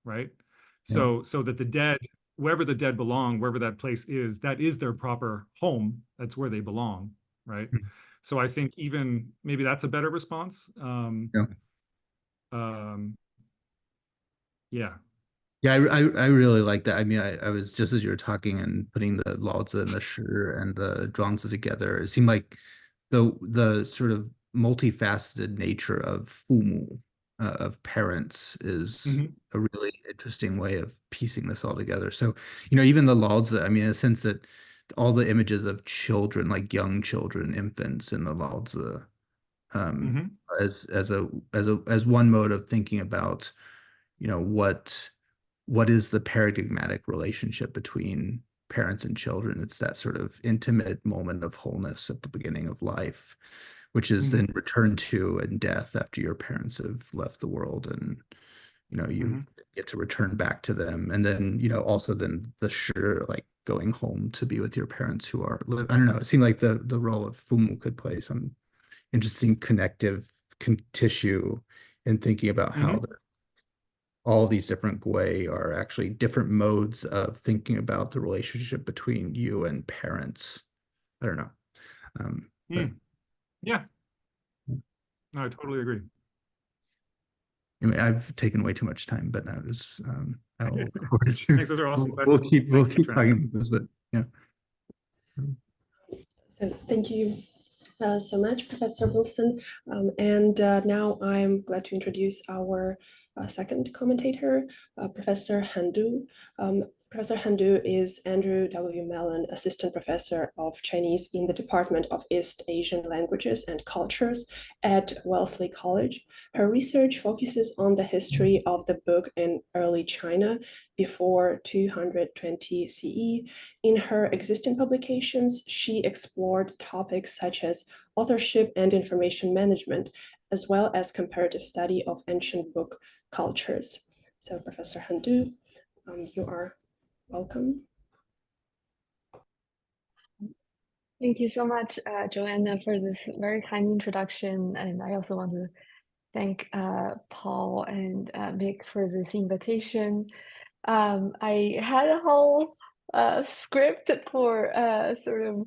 right? Yeah. So that the dead, wherever the dead belong, wherever that place is, that is their proper home. That's where they belong, right? Mm-hmm. So I think even maybe that's a better response. Yeah. Yeah, I really like that. I mean, I was just, as you were talking and putting the Laozi and the shi and the Zhuangzi together, it seemed like the sort of multifaceted nature of fumu, of parents is Mhm. a really interesting way of piecing this all together. So, you know, even the Laozi, I mean, in a sense that all the images of children, like young children, infants in the Laozi, Mhm. as one mode of thinking about, you know, what is the paradigmatic relationship between parents and children. It's that sort of intimate moment of wholeness at the beginning of life, which is then Mhm. returned to in death after your parents have left the world, and you know you Mhm. get to return back to them. And then, you know, also then the sure, like going home to be with your parents who are live. I don't know, it seemed like the role of fumu could play some interesting connective tissue in thinking about how Mhm. all these different gui are actually different modes of thinking about the relationship between you and parents. I don't know. But Mm. Yeah, I totally agree. anyway, I've taken way too much time, but I'll look forward to Thanks. Those are awesome we'll questions. keep Thank you, talking Trenton. about this, but yeah. So thank you so much, Professor Wilson. And now I'm glad to introduce our second commentator, Professor Heng. Professor Heng is Andrew W. Mellon Assistant Professor of Chinese in the Department of East Asian Languages and Cultures at Wellesley College. Her research focuses on the history of the book in early China before 220 CE. In her existing publications, she explored topics such as authorship and information management, as well as comparative study of ancient book cultures. So Professor Heng, you are welcome. Thank you so much, Joanna, for this very kind introduction. And I also want to thank Paul and Mick for this invitation. I had a whole script for sort of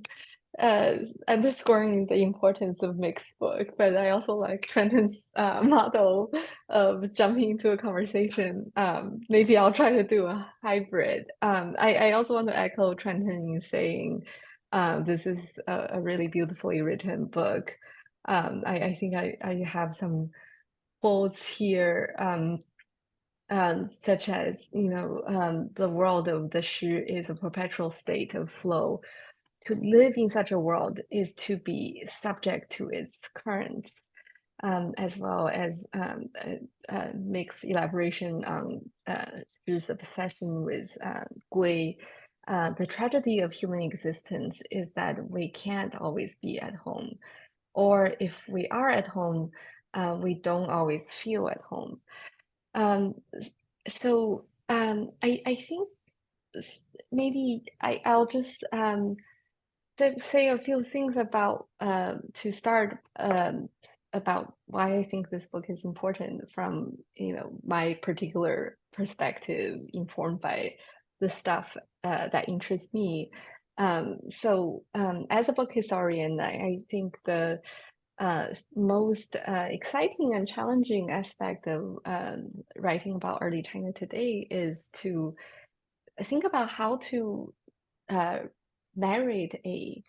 underscoring the importance of Mick's book, but I also like Trenton's model of jumping into a conversation. Maybe I'll try to do a hybrid. I also want to echo Trenton in saying this is a really beautifully written book. I think I have some quotes here, such as, you know, the world of the Shi is a perpetual state of flow. To live in such a world is to be subject to its currents, as well as make elaboration on Shi's obsession with Gui. The tragedy of human existence is that we can't always be at home, or if we are at home, we don't always feel at home. I think maybe I'll just say a few things about to start about why I think this book is important from, you know, my particular perspective, informed by the stuff that interests me. As a book historian, I think the most exciting and challenging aspect of writing about early China today is to think about how to narrate a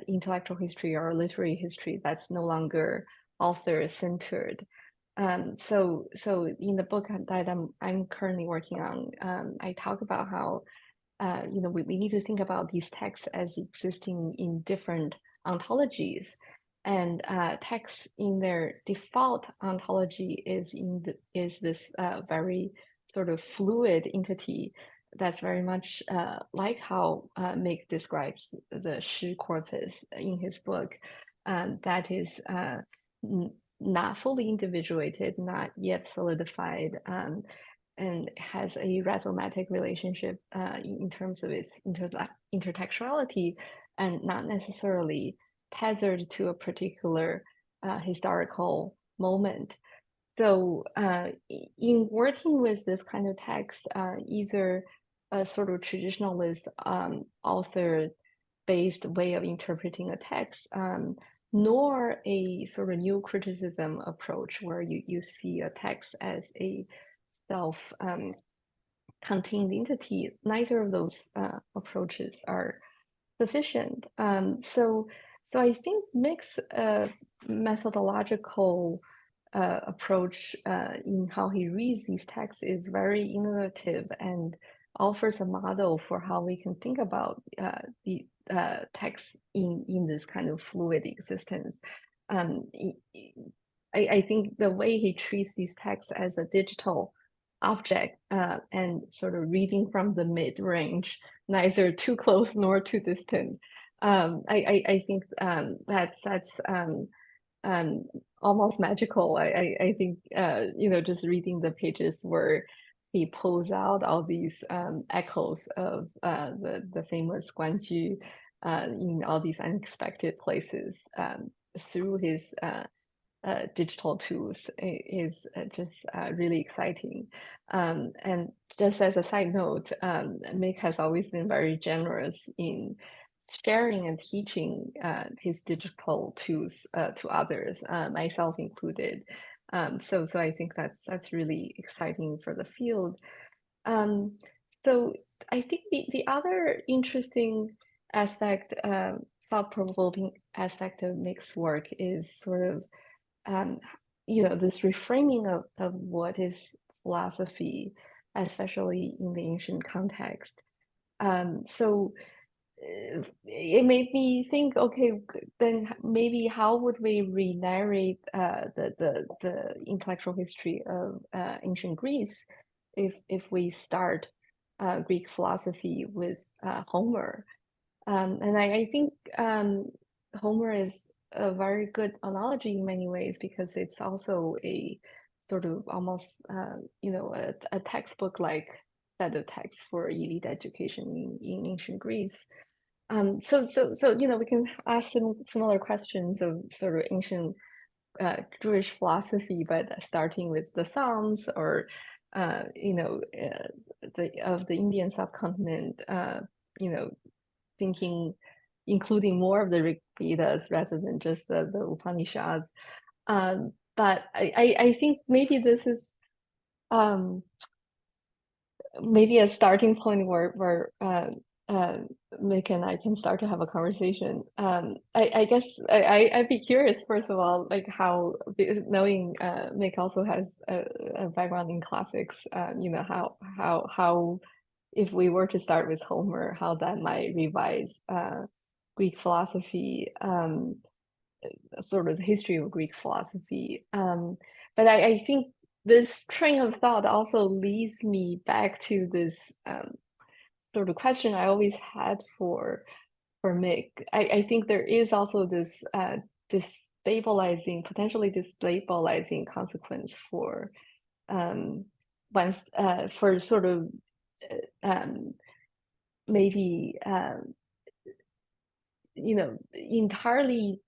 intellectual history or literary history that's no longer author-centered. So in the book that I'm currently working on, I talk about how you know, we need to think about these texts as existing in different ontologies, and texts in their default ontology is this very sort of fluid entity that's very much like how Mick describes the Shi corpus in his book, that is not fully individuated, not yet solidified, and has a rhizomatic relationship in terms of its intertextuality, and not necessarily tethered to a particular historical moment. So in working with this kind of text, either a sort of traditionalist author-based way of interpreting a text, nor a sort of new criticism approach where you see a text as a self-contained entity, neither of those approaches are sufficient. So I think Mick's methodological approach in how he reads these texts is very innovative and offers a model for how we can think about the texts in this kind of fluid existence. I think the way he treats these texts as a digital object and sort of reading from the mid-range, neither too close nor too distant. I think that's almost magical. I think just reading the pages where he pulls out all these echoes of the famous Guanju in all these unexpected places through his digital tools is just really exciting. And just as a side note, Mick has always been very generous in sharing and teaching his digital tools to others, myself included. So I think that's really exciting for the field. So I think the other interesting aspect, thought-provoking aspect of Mick's work is sort of this reframing of what is philosophy, especially in the ancient context. So it made me think, okay, then maybe how would we re-narrate the intellectual history of ancient Greece if we start Greek philosophy with Homer? And I think Homer is a very good analogy in many ways because it's also a sort of almost a textbook-like set of texts for elite education in ancient Greece. So we can ask some similar questions of sort of ancient Jewish philosophy, but starting with the Psalms or of the Indian subcontinent, thinking, including more of the Rig Vedas rather than just the Upanishads. But I think maybe this is maybe a starting point where Mick and I can start to have a conversation. I guess I'd be curious, first of all, like how, knowing Mick also has a background in classics, how if we were to start with Homer, how that might revise Greek philosophy, sort of the history of Greek philosophy. But I think this train of thought also leads me back to this sort of question I always had for Mick. I think there is also this potentially destabilizing consequence for for sort of maybe entirely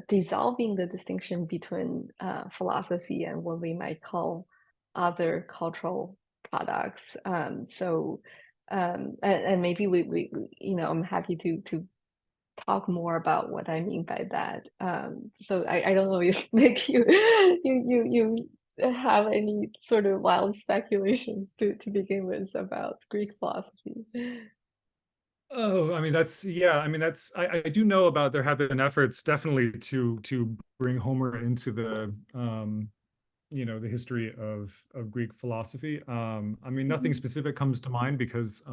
dissolving the distinction between philosophy and what we might call other cultural products. And maybe we I'm happy to talk more about what I mean by that. So I don't know if Mick, you have any sort of wild speculations to begin with about Greek philosophy. Oh, I mean, I do know about, there have been efforts definitely to bring Homer into the the history of Greek philosophy. I mean, nothing specific comes to mind because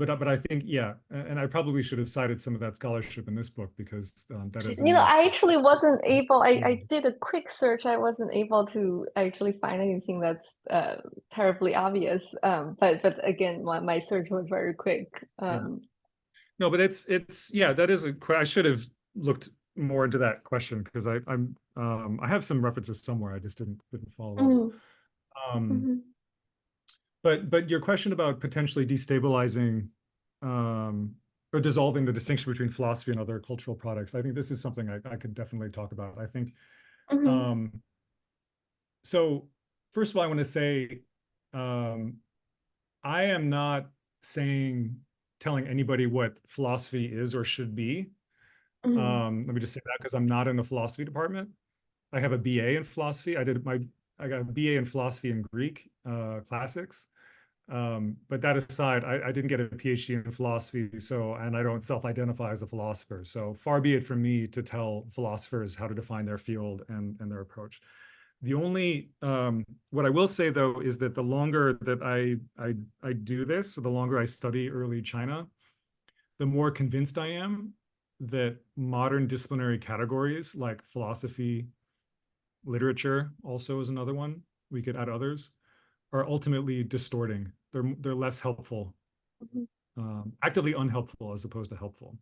but I think, yeah, and I probably should have cited some of that scholarship in this book because that is I actually wasn't able, I did a quick search. I wasn't able to actually find anything that's terribly obvious. But again, my search was very quick. No, but it's yeah, that is I should have looked more into that question because I have some references somewhere. I just didn't follow up. But your question about potentially destabilizing or dissolving the distinction between philosophy and other cultural products, I think this is something I could definitely talk about. I think so. First of all, I want to say I am not telling anybody what philosophy is or should be. Let me just say that because I'm not in the philosophy department. I have a BA in philosophy. I got a BA in philosophy and Greek classics. But that aside, I didn't get a PhD in philosophy, and I don't self-identify as a philosopher. So far be it from me to tell philosophers how to define their field and their approach. The only what I will say though is that the longer that I do this, the longer I study early China, the more convinced I am that modern disciplinary categories like philosophy, literature also is another one. We could add others, are ultimately distorting. They're less helpful, actively unhelpful as opposed to helpful.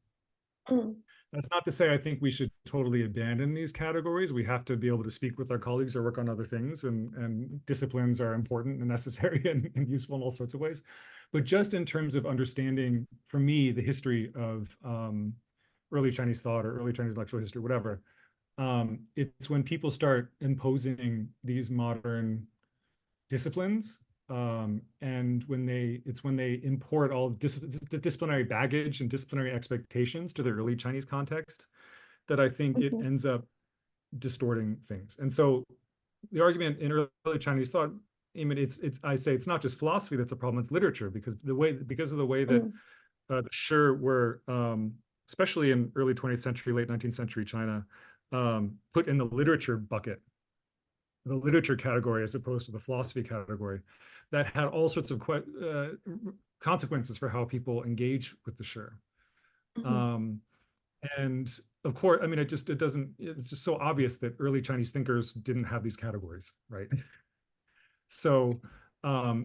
That's not to say I think we should totally abandon these categories. We have to be able to speak with our colleagues or work on other things, and disciplines are important and necessary and useful in all sorts of ways. But just in terms of understanding, for me, the history of early Chinese thought or early Chinese intellectual history, whatever, it's when people start imposing these modern disciplines, and when they import all the disciplinary baggage and disciplinary expectations to the early Chinese context, that I think it ends up distorting things. And so the argument in early Chinese thought, I mean, I say it's not just philosophy that's a problem, it's literature, because of the way that the Shi were, especially in early 20th century, late 19th century China, put in the literature bucket, the literature category as opposed to the philosophy category, that had all sorts of consequences for how people engage with the Shi. And of course, I mean, it's just so obvious that early Chinese thinkers didn't have these categories, right? So I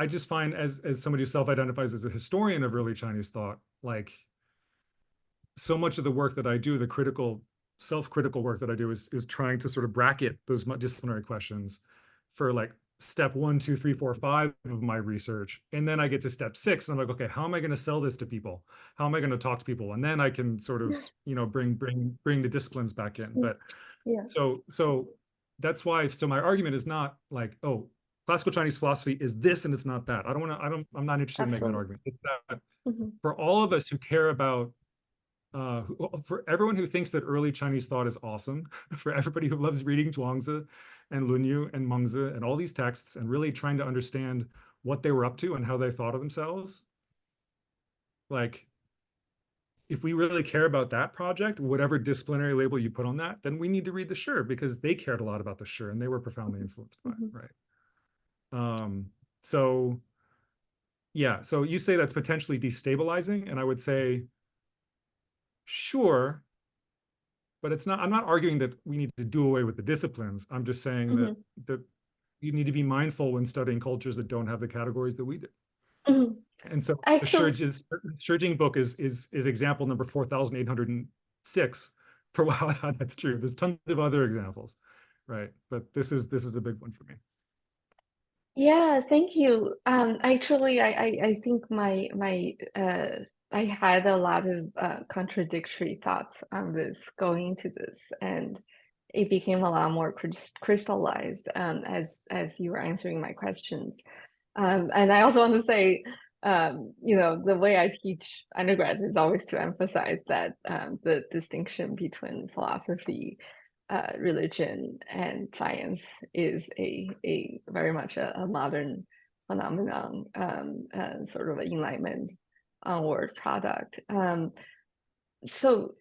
just find, as somebody who self-identifies as a historian of early Chinese thought, like, so much of the work that I do, the self-critical work that I do is trying to sort of bracket those disciplinary questions for like step 1, 2, 3, 4, 5 of my research. And then I get to step 6 and I'm like, okay, how am I going to sell this to people? How am I going to talk to people? And then I can sort of, bring the disciplines back in. But so that's why, so my argument is not like, oh, classical Chinese philosophy is this and it's not that. I'm not interested in making that argument. It's that for all of us who care about, for everyone who thinks that early Chinese thought is awesome, for everybody who loves reading Zhuangzi and Lunyu and Mengzi and all these texts and really trying to understand what they were up to and how they thought of themselves, like, if we really care about that project, whatever disciplinary label you put on that, then we need to read the Shi, because they cared a lot about the Shi and they were profoundly influenced by it, right? So yeah, so you say that's potentially destabilizing, and I would say, sure, but it's not. I'm not arguing that we need to do away with the disciplines. I'm just saying that you need to be mindful when studying cultures that don't have the categories that we do. And so the Shi Jing book is example number 4,806 for how that's true. There's tons of other examples, right? But this is a big one for me. Yeah, thank you. Actually, I think I had a lot of contradictory thoughts on this going into this, and it became a lot more crystallized as you were answering my questions. And I also want to say, the way I teach undergrads is always to emphasize that the distinction between philosophy, religion, and science is a very much a modern phenomenon, sort of an Enlightenment onward product. So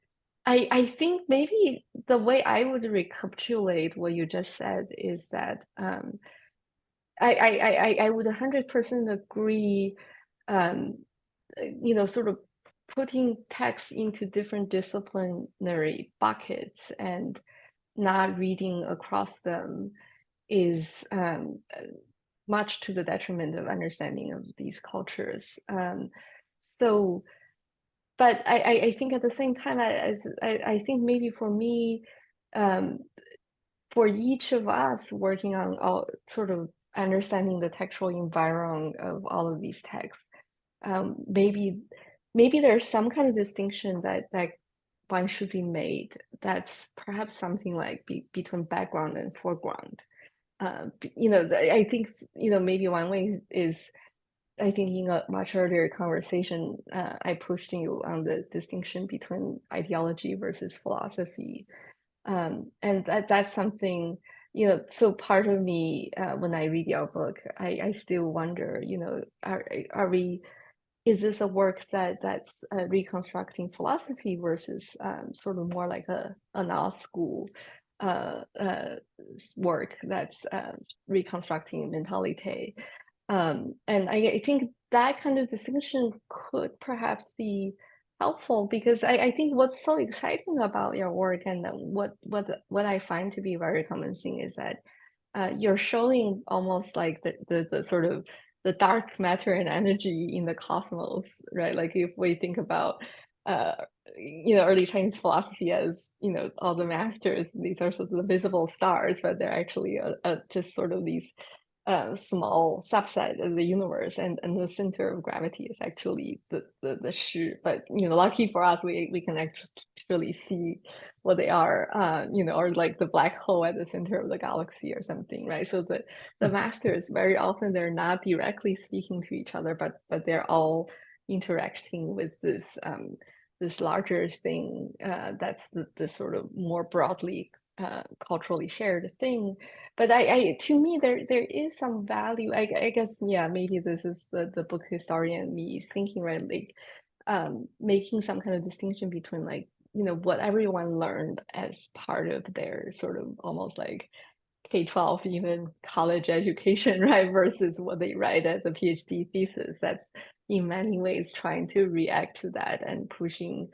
I think maybe the way I would recapitulate what you just said is that I would 100% agree, sort of putting texts into different disciplinary buckets and not reading across them is much to the detriment of understanding of these cultures. But I think at the same time, I think maybe for me, for each of us working on all sort of understanding the textual environment of all of these texts, maybe there's some kind of distinction that one should be made. That's perhaps something like between background and foreground. I think maybe one way is, I think in a much earlier conversation, I pushed you on the distinction between ideology versus philosophy. And that's something so part of me, when I read your book, I still wonder, is this a work that's reconstructing philosophy versus sort of more like an art school work that's reconstructing mentality? And I think that kind of distinction could perhaps be helpful, because I think what's so exciting about your work, and what I find to be very convincing, is that you're showing almost like the sort of the dark matter and energy in the cosmos, right? Like if we think about early Chinese philosophy as, all the masters, these are sort of the visible stars, but they're actually just sort of these small subset of the universe, and the center of gravity is actually the shi. But lucky for us, we can actually see what they are, or like the black hole at the center of the galaxy or something, right? So the masters, very often they're not directly speaking to each other, but they're all interacting with this larger thing, that's the sort of more broadly culturally shared thing. But to me, there is some value. I guess, yeah, maybe this is the book historian me thinking, right? Like making some kind of distinction between, like, what everyone learned as part of their sort of almost like K-12, even college education, right? Versus what they write as a PhD thesis. That's in many ways trying to react to that and pushing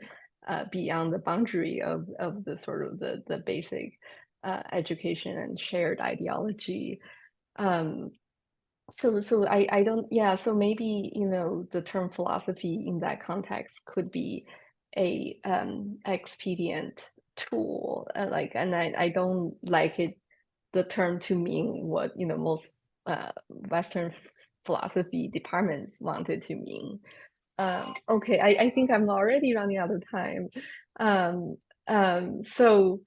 beyond the boundary of the sort of the basic education and shared ideology. So I don't, yeah, so maybe, the term philosophy in that context could be a expedient tool, and I don't like it, the term, to mean what, most Western philosophy departments wanted to mean. Okay, I think I'm already running out of time. So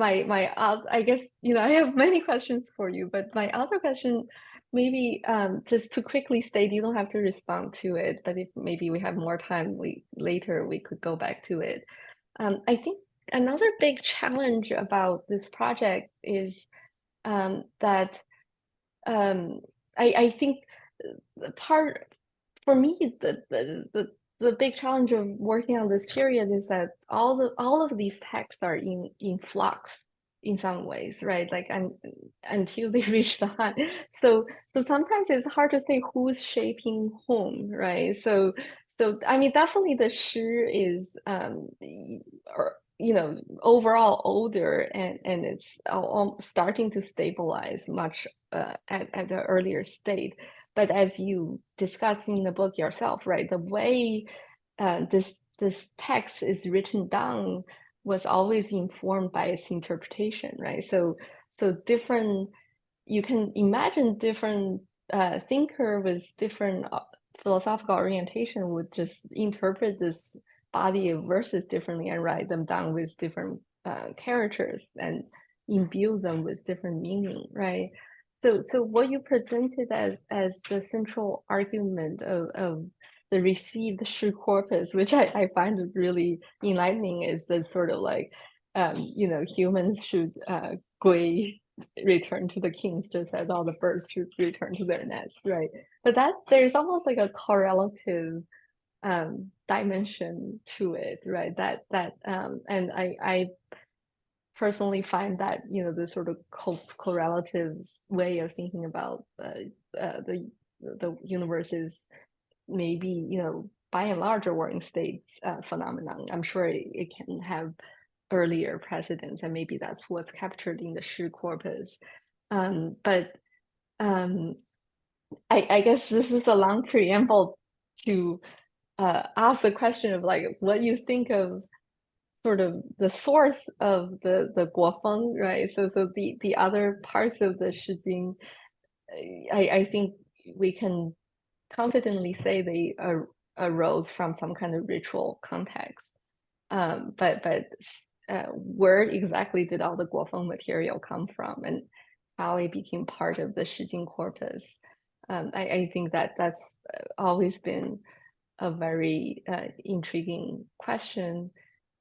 I guess, I have many questions for you, but my other question, maybe just to quickly state, you don't have to respond to it, but if maybe we have more time, later we could go back to it. I think another big challenge about this project is that I think part, for me, the big challenge of working on this period is that all of these texts are in flux in some ways, right? Like, until they reach the high. So sometimes it's hard to say who's shaping whom, right? So I mean, definitely the shi is overall older, and it's starting to stabilize much at the earlier state. But as you discuss in the book yourself, right, the way this text is written down was always informed by its interpretation, right? So different, you can imagine different thinker with different philosophical orientation would just interpret this body of verses differently and write them down with different characters and imbue them with different meaning, right? So what you presented as the central argument of the received shi corpus, which I find really enlightening, is the sort of like, humans should return to the kings, just as all the birds should return to their nests, right? But that there's almost like a correlative dimension to it, right? And I personally find that, the sort of correlatives way of thinking about the universe is maybe, by and large, a warring states phenomenon. I'm sure it can have earlier precedents, and maybe that's what's captured in the shi corpus. But I guess this is a long preamble to ask the question of, like, what you think of sort of the source of the guofeng, right? So the other parts of the Shi Jing, I think we can confidently say they arose from some kind of ritual context. But where exactly did all the guofeng material come from, and how it became part of the Shi Jing corpus? I think that's always been a very intriguing question.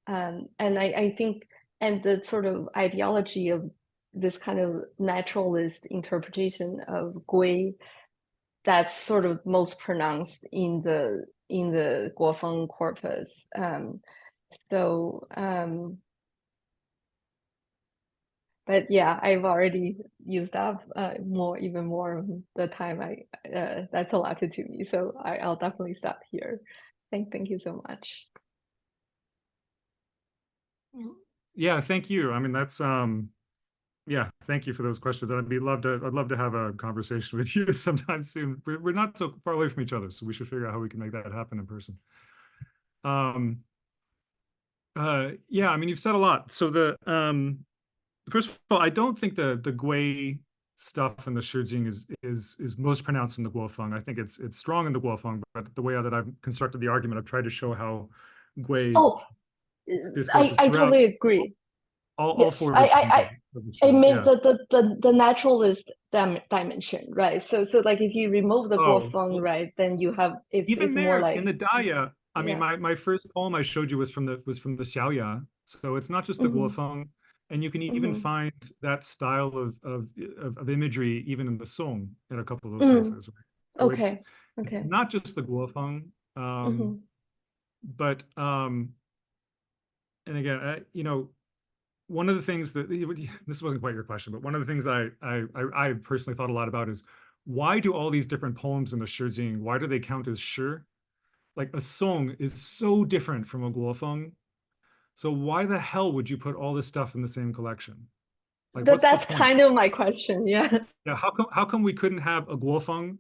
And I think, and the sort of ideology of this kind of naturalist interpretation of Gui that's sort of most pronounced in the Guofeng corpus. But yeah, I've already used up even more of the time. That's allotted to me, so I'll definitely stop here. Thank you so much. Yeah, thank you. I mean, that's yeah, thank you for those questions. I'd love to have a conversation with you sometime soon. We're not so far away from each other, so we should figure out how we can make that happen in person. Yeah, I mean, you've said a lot. So first of all, I don't think the Gui stuff in the Shijing is most pronounced in the Guofeng. I think it's strong in the Guofeng, but the way that I've constructed the argument, I've tried to show how Gui discourses I throughout totally agree. all four I meant yeah. the naturalist dimension, right? So like if you remove the Guofeng, right, then you have even it's there more like in the Daya. I mean, my first poem I showed you was from the Xiaoya, so it's not just the Guofeng, and you can even find that style of imagery even in the Song in a couple of places. Right? So okay. It's not just the Guofeng, but and again, you know, one of the things that this wasn't quite your question, but one of the things I personally thought a lot about is why do all these different poems in the Shijing, why do they count as shi? Like a song is so different from a Guofeng. So why the hell would you put all this stuff in the same collection? Like that's kind of my question. Yeah. Yeah. How come we couldn't have a Guofeng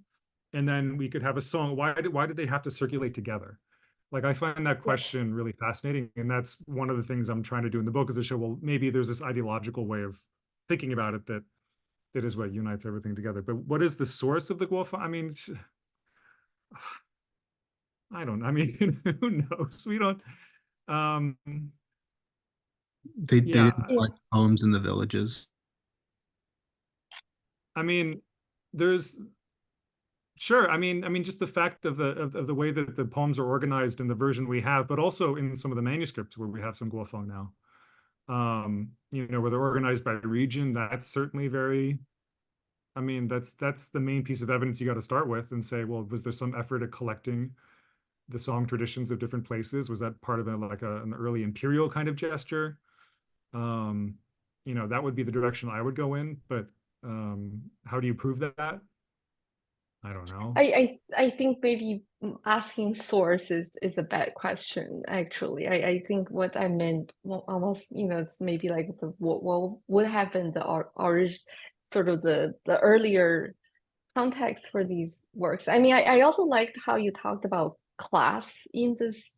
and then we could have a song? Why did they have to circulate together? Like I find that question really fascinating, and that's one of the things I'm trying to do in the book is to show, well, maybe there's this ideological way of thinking about it that is what unites everything together. But what is the source of the Guofeng? I mean, I don't. I mean, who knows? We don't. They didn't like poems in the villages. I mean, there's sure. I mean, just the fact of the way that the poems are organized in the version we have, but also in some of the manuscripts where we have some Guofeng now. You know, where they're organized by region. That's certainly very. I mean, that's the main piece of evidence you got to start with and say, well, was there some effort at collecting the song traditions of different places? Was that part of an early imperial kind of gesture? You know, that would be the direction I would go in, but how do you prove that? I don't know. I think maybe asking source is a bad question, actually. I think what I meant almost, you know, it's maybe like what would have been the sort of the earlier context for these works. I mean, I also liked how you talked about class in this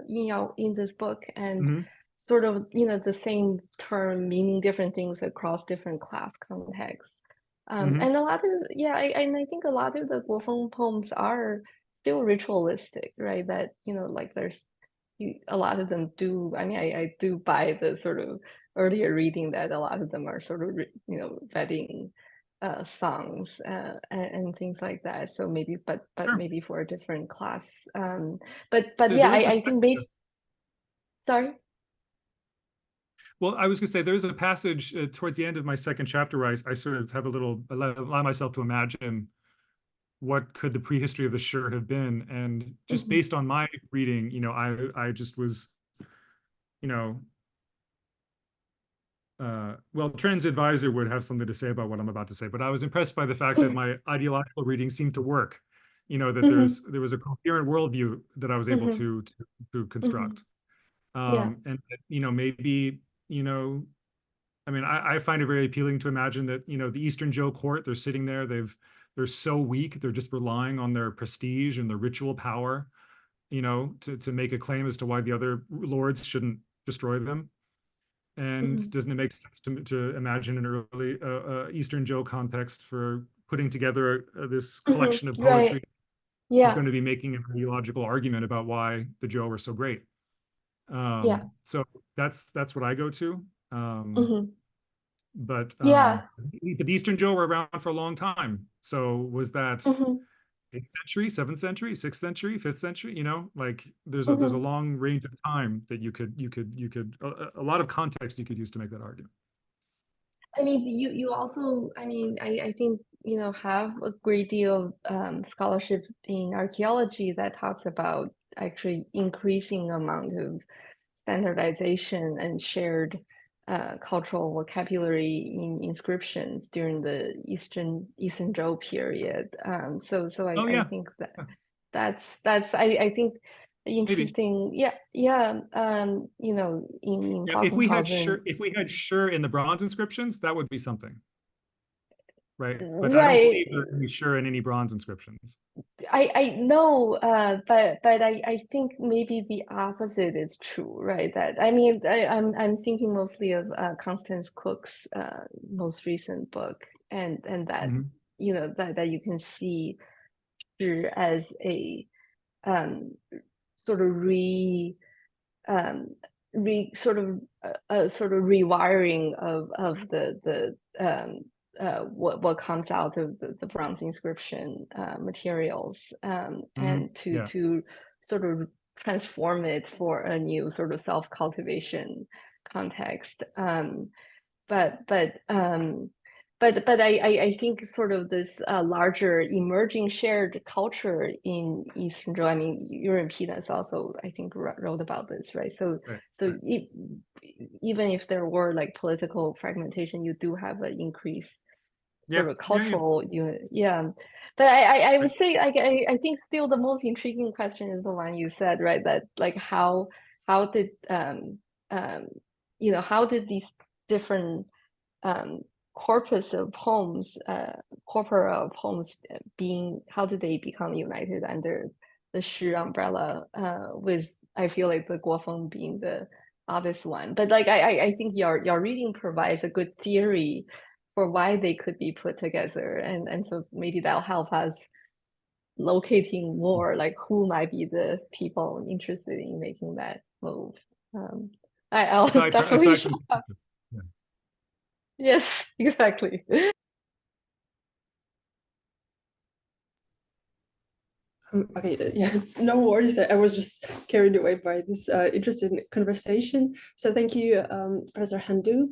in this book, and sort of, you know, the same term meaning different things across different class contexts. And a lot of I think a lot of the Guofeng poems are still ritualistic, right? That, you know, like there's a lot of them do. I mean, I do buy the sort of earlier reading that a lot of them are sort of, you know, wedding songs and things like that. So maybe, but maybe for a different class. But yeah, I think maybe. Sorry. Well, I was going to say there's a passage towards the end of my second chapter where I sort of have allow myself to imagine what could the prehistory of the shi have been, and just based on my reading, you know, I just was, you know, well, Trent's advisor would have something to say about what I'm about to say, but I was impressed by the fact that my ideological reading seemed to work. You know, that there was a coherent worldview that I was able to construct, and you know, maybe, you know, I mean, I find it very appealing to imagine that, you know, the Eastern Zhou court, they're sitting there, they're so weak, they're just relying on their prestige and their ritual power, you know, to make a claim as to why the other lords shouldn't destroy them. And doesn't it make sense to imagine an early Eastern Zhou context for putting together this collection of poetry is going to be making an ideological argument about why the Zhou were so great. So that's what I go to. But the Eastern Zhou were around for a long time. So was that 8th century, 7th century, 6th century, 5th century? You know, like there's a long range of time that you could a lot of context you could use to make that argument. I mean, you also, I mean, I think, you know, have a great deal of scholarship in archaeology that talks about actually increasing amount of standardization and shared cultural vocabulary in inscriptions during the Eastern Zhou period. So Oh I yeah, think that yeah, that's I think maybe. interesting. Yeah, yeah. You know, in Yeah, if we had Papenhausen, sure in the bronze inscriptions, that would be something, right? But I don't right. believe there are any sure in any bronze inscriptions. I know, but I think maybe the opposite is true, right? That I mean, I'm thinking mostly of Constance Cook's most recent book, and that Mhm. you know that you can see her as a um, sort of um, sort of sort of rewiring of the what comes out of the bronze inscription materials, and Yeah. to sort of transform it for a new sort of self-cultivation context. But I think sort of this larger emerging shared culture in Eastern Zhou. I mean, your impedance also, I think, wrote about this, right? So Right. so even if there were like political fragmentation, you do have an increased Yeah. sort of Yeah. Yeah. cultural unit. Yeah. But I would say I think still the most intriguing question is the one you said, right? That like how did um you know, how did these different corpus of poems, corpora of poems being, how did they become united under the Shi umbrella, with, I feel like the Guofeng being the obvious one. But like, I think your reading provides a good theory for why they could be put together. And so maybe that'll help us locating more, like who might be the people interested in making that move. I'll definitely aside show from up. yeah. Yes, exactly. Okay, yeah, no worries. I was just carried away by this interesting conversation. So thank you, Professor Handu.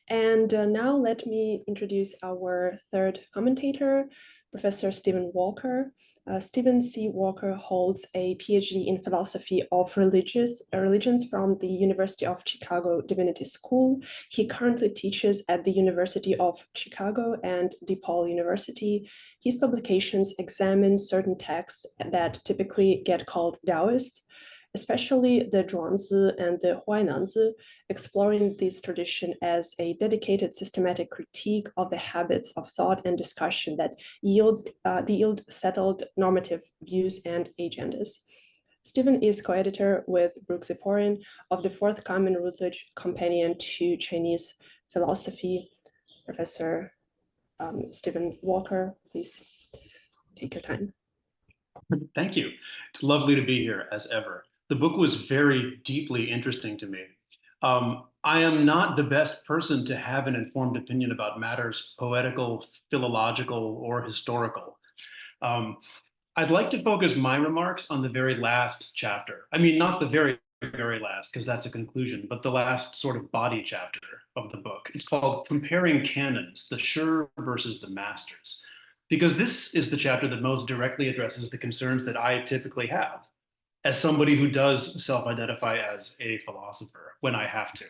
And now let me introduce our third commentator, Professor Stephen Walker. Stephen C. Walker holds a PhD in philosophy of religions from the University of Chicago Divinity School. He currently teaches at the University of Chicago and DePaul University. His publications examine certain texts that typically get called Taoist, especially the Zhuangzi and the Huainanzi, exploring this tradition as a dedicated systematic critique of the habits of thought and discussion that yield settled normative views and agendas. Stephen is co-editor with Brooke Ziporin of the forthcoming Routledge Companion to Chinese Philosophy. Professor Stephen Walker, please take your time. Thank you. It's lovely to be here as ever. The book was very deeply interesting to me. I am not the best person to have an informed opinion about matters poetical, philological, or historical. I'd like to focus my remarks on the very last chapter. I mean, not the very, very last, because that's a conclusion, but the last sort of body chapter of the book. It's called Comparing Canons, the Sure versus the Masters, because this is the chapter that most directly addresses the concerns that I typically have as somebody who does self-identify as a philosopher when I have to.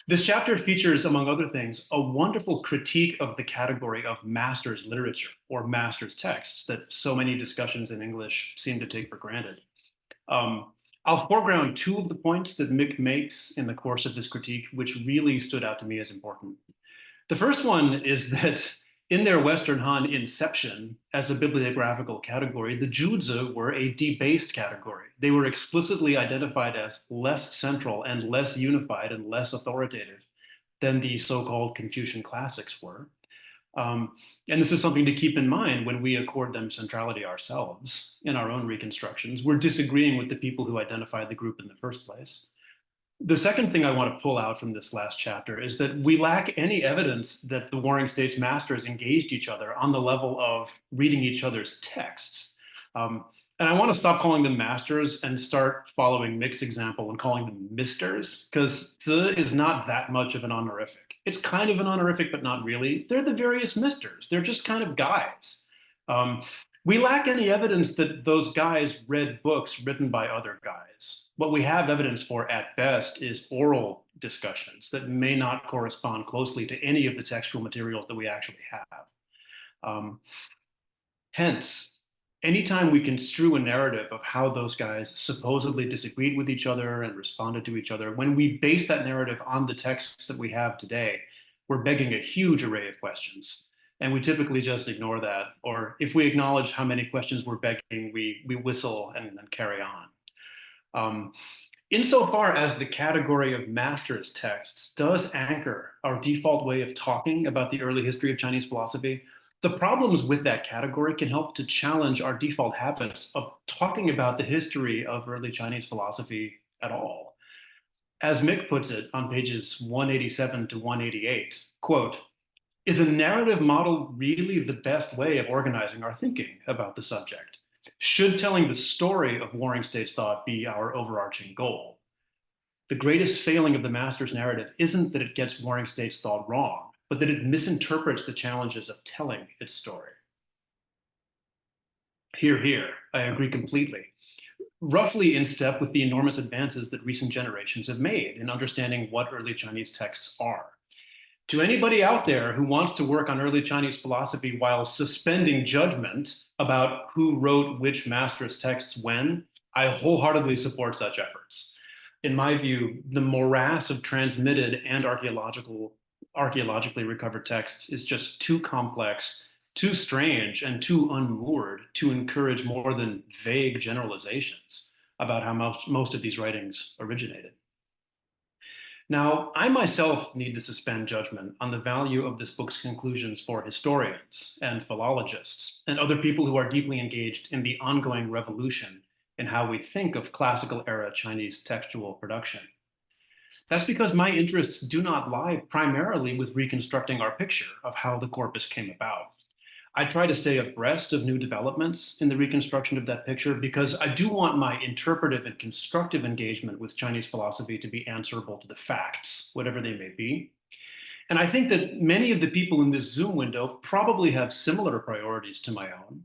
This chapter features, among other things, a wonderful critique of the category of master's literature or master's texts that so many discussions in English seem to take for granted. I'll foreground two of the points that Mick makes in the course of this critique, which really stood out to me as important. The first one is that in their Western Han inception as a bibliographical category, the Zhuzi were a debased category. They were explicitly identified as less central and less unified and less authoritative than the so-called Confucian classics were. And this is something to keep in mind when we accord them centrality ourselves in our own reconstructions. We're disagreeing with the people who identified the group in the first place. The second thing I want to pull out from this last chapter is that we lack any evidence that the Warring States masters engaged each other on the level of reading each other's texts. And I want to stop calling them masters and start following Mick's example and calling them misters, because the is not that much of an honorific. It's kind of an honorific, but not really. They're the various misters. They're just kind of guys. We lack any evidence that those guys read books written by other guys. What we have evidence for at best is oral discussions that may not correspond closely to any of the textual materials that we actually have. Hence, anytime we construe a narrative of how those guys supposedly disagreed with each other and responded to each other, when we base that narrative on the texts that we have today, we're begging a huge array of questions. And we typically just ignore that. Or if we acknowledge how many questions we're begging, we whistle and carry on. Insofar as the category of master's texts does anchor our default way of talking about the early history of Chinese philosophy, the problems with that category can help to challenge our default habits of talking about the history of early Chinese philosophy at all. As Mick puts it on pages 187 to 188, quote, "Is a narrative model really the best way of organizing our thinking about the subject? Should telling the story of warring states thought be our overarching goal? The greatest failing of the master's narrative isn't that it gets warring states thought wrong, but that it misinterprets the challenges of telling its story." Hear, hear, I agree completely. Roughly in step with the enormous advances that recent generations have made in understanding what early Chinese texts are. To anybody out there who wants to work on early Chinese philosophy while suspending judgment about who wrote which master's texts when, I wholeheartedly support such efforts. In my view, the morass of transmitted and archaeologically recovered texts is just too complex, too strange, and too unmoored to encourage more than vague generalizations about how most of these writings originated. Now, I myself need to suspend judgment on the value of this book's conclusions for historians and philologists and other people who are deeply engaged in the ongoing revolution in how we think of classical era Chinese textual production. That's because my interests do not lie primarily with reconstructing our picture of how the corpus came about. I try to stay abreast of new developments in the reconstruction of that picture because I do want my interpretive and constructive engagement with Chinese philosophy to be answerable to the facts, whatever they may be. And I think that many of the people in this Zoom window probably have similar priorities to my own,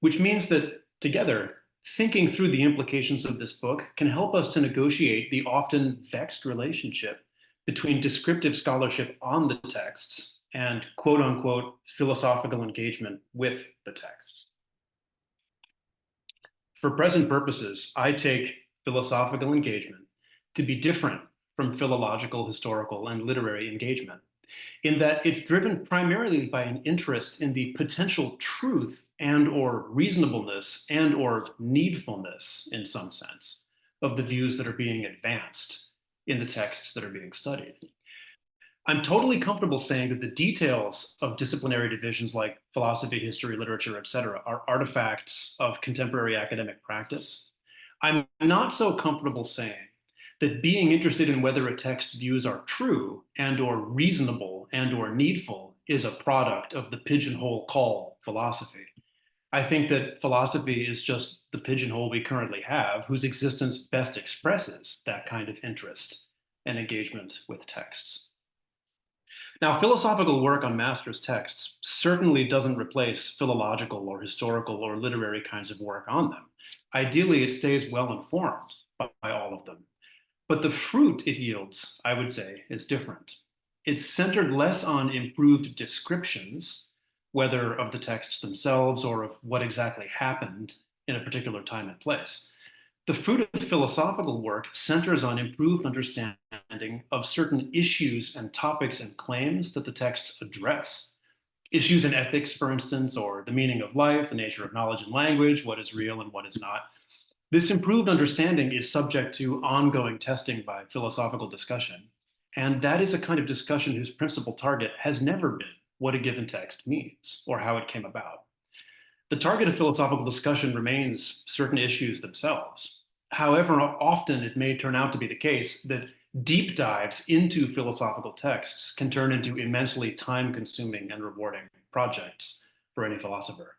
which means that together, thinking through the implications of this book can help us to negotiate the often vexed relationship between descriptive scholarship on the texts and quote unquote philosophical engagement with the text. For present purposes, I take philosophical engagement to be different from philological, historical, and literary engagement, in that it's driven primarily by an interest in the potential truth and or reasonableness and or needfulness, in some sense, of the views that are being advanced in the texts that are being studied. I'm totally comfortable saying that the details of disciplinary divisions like philosophy, history, literature, etc., are artifacts of contemporary academic practice. I'm not so comfortable saying that being interested in whether a text's views are true and or reasonable and or needful is a product of the pigeonhole call philosophy. I think that philosophy is just the pigeonhole we currently have, whose existence best expresses that kind of interest and engagement with texts. Now, philosophical work on master's texts certainly doesn't replace philological or historical or literary kinds of work on them. Ideally, it stays well informed by all of them. But the fruit it yields, I would say, is different. It's centered less on improved descriptions, whether of the texts themselves or of what exactly happened in a particular time and place. The fruit of philosophical work centers on improved understanding of certain issues and topics and claims that the texts address. Issues in ethics, for instance, or the meaning of life, the nature of knowledge and language, what is real and what is not. This improved understanding is subject to ongoing testing by philosophical discussion. And that is a kind of discussion whose principal target has never been what a given text means or how it came about. The target of philosophical discussion remains certain issues themselves. However, often it may turn out to be the case that deep dives into philosophical texts can turn into immensely time-consuming and rewarding projects for any philosopher.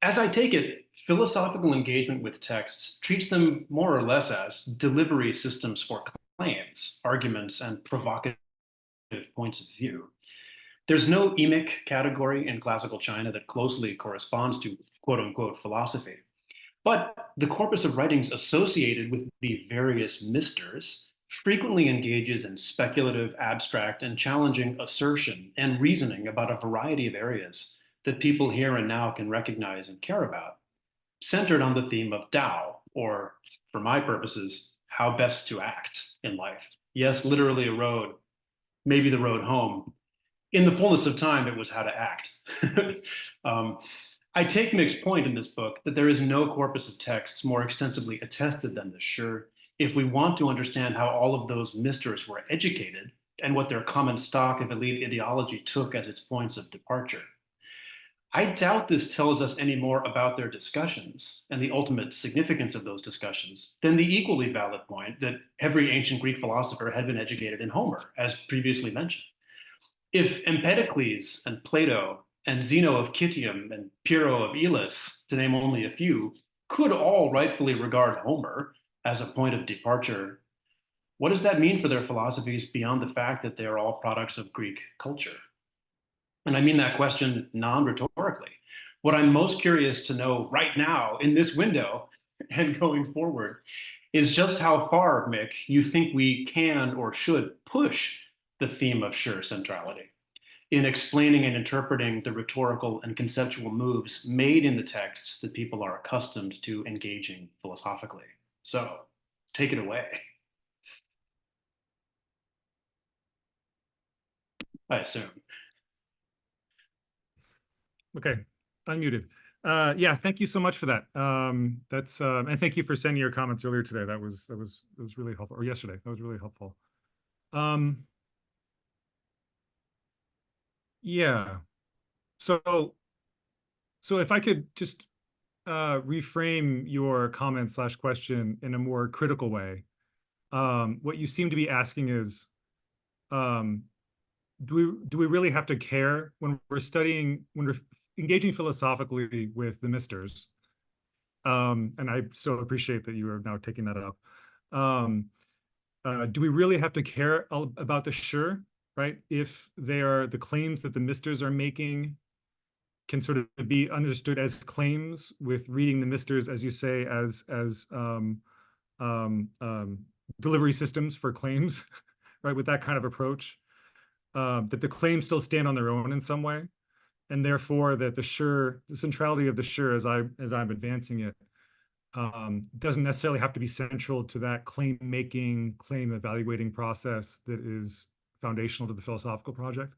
As I take it, philosophical engagement with texts treats them more or less as delivery systems for claims, arguments, and provocative points of view. There's no emic category in classical China that closely corresponds to quote unquote philosophy. But the corpus of writings associated with the various misters frequently engages in speculative, abstract, and challenging assertion and reasoning about a variety of areas that people here and now can recognize and care about, centered on the theme of Tao, or for my purposes, how best to act in life. Yes, literally a road, maybe the road home. In the fullness of time, it was how to act. I take Mick's point in this book that there is no corpus of texts more extensively attested than the Shi, if we want to understand how all of those misters were educated and what their common stock of elite ideology took as its points of departure. I doubt this tells us any more about their discussions and the ultimate significance of those discussions than the equally valid point that every ancient Greek philosopher had been educated in Homer, as previously mentioned. If Empedocles and Plato and Zeno of Citium and Pyrrho of Elis, to name only a few, could all rightfully regard Homer as a point of departure, what does that mean for their philosophies beyond the fact that they are all products of Greek culture? And I mean that question non-rhetorically. What I'm most curious to know right now in this window and going forward is just how far, Mick, you think we can or should push the theme of Shi centrality in explaining and interpreting the rhetorical and conceptual moves made in the texts that people are accustomed to engaging philosophically. So take it away. I assume. Okay, unmuted. Yeah, thank you so much for that. And thank you for sending your comments earlier today. That was really helpful, or yesterday. That was really helpful. Yeah. So if I could just reframe your comment / question in a more critical way, what you seem to be asking is, do we really have to care when we're engaging philosophically with the misters? And I so appreciate that you are now taking that up. Do we really have to care about the Shi, right? If they are the claims that the misters are making can sort of be understood as claims, with reading the misters, as you say, as delivery systems for claims, right? With that kind of approach, that the claims still stand on their own in some way, and therefore that the centrality of the Shi, as I'm advancing it, doesn't necessarily have to be central to that claim evaluating process that is foundational to the philosophical project.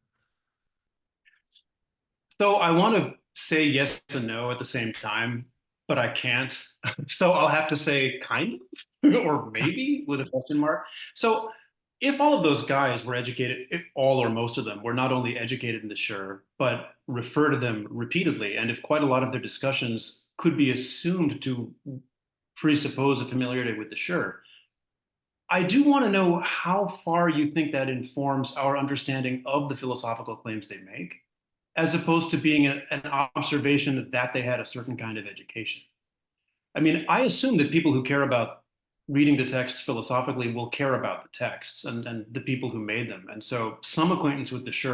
So I want to say yes and no at the same time, but I can't. So I'll have to say kind of, or maybe with a question mark. So if all of those guys were educated, if all or most of them were not only educated in the Shi, but refer to them repeatedly, and if quite a lot of their discussions could be assumed to presuppose a familiarity with the Shi, I do want to know how far you think that informs our understanding of the philosophical claims they make, as opposed to being an observation that they had a certain kind of education. I mean, I assume that people who care about reading the texts philosophically will care about the texts and the people who made them. And so some acquaintance with the Shi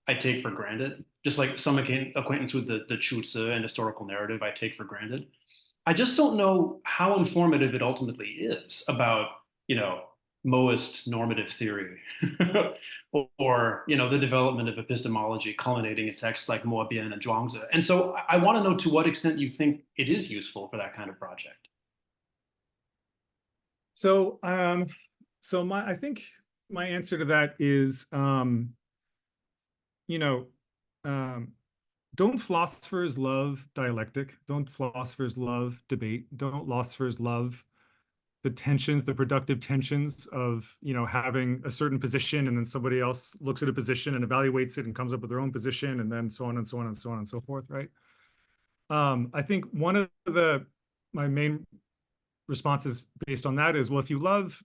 I take for granted, just like some acquaintance with the Chutze and historical narrative I take for granted. I just don't know how informative it ultimately is about, Moist normative theory or, the development of epistemology culminating in texts like Mobian and Zhuangzi. And so I want to know to what extent you think it is useful for that kind of project. So, I think my answer to that is, don't philosophers love dialectic? Don't philosophers love debate? Don't philosophers love the tensions, the productive tensions of, having a certain position, and then somebody else looks at a position and evaluates it and comes up with their own position, and then so on and so on and so on and so forth, right? I think one of my main responses based on that is, well, if you love,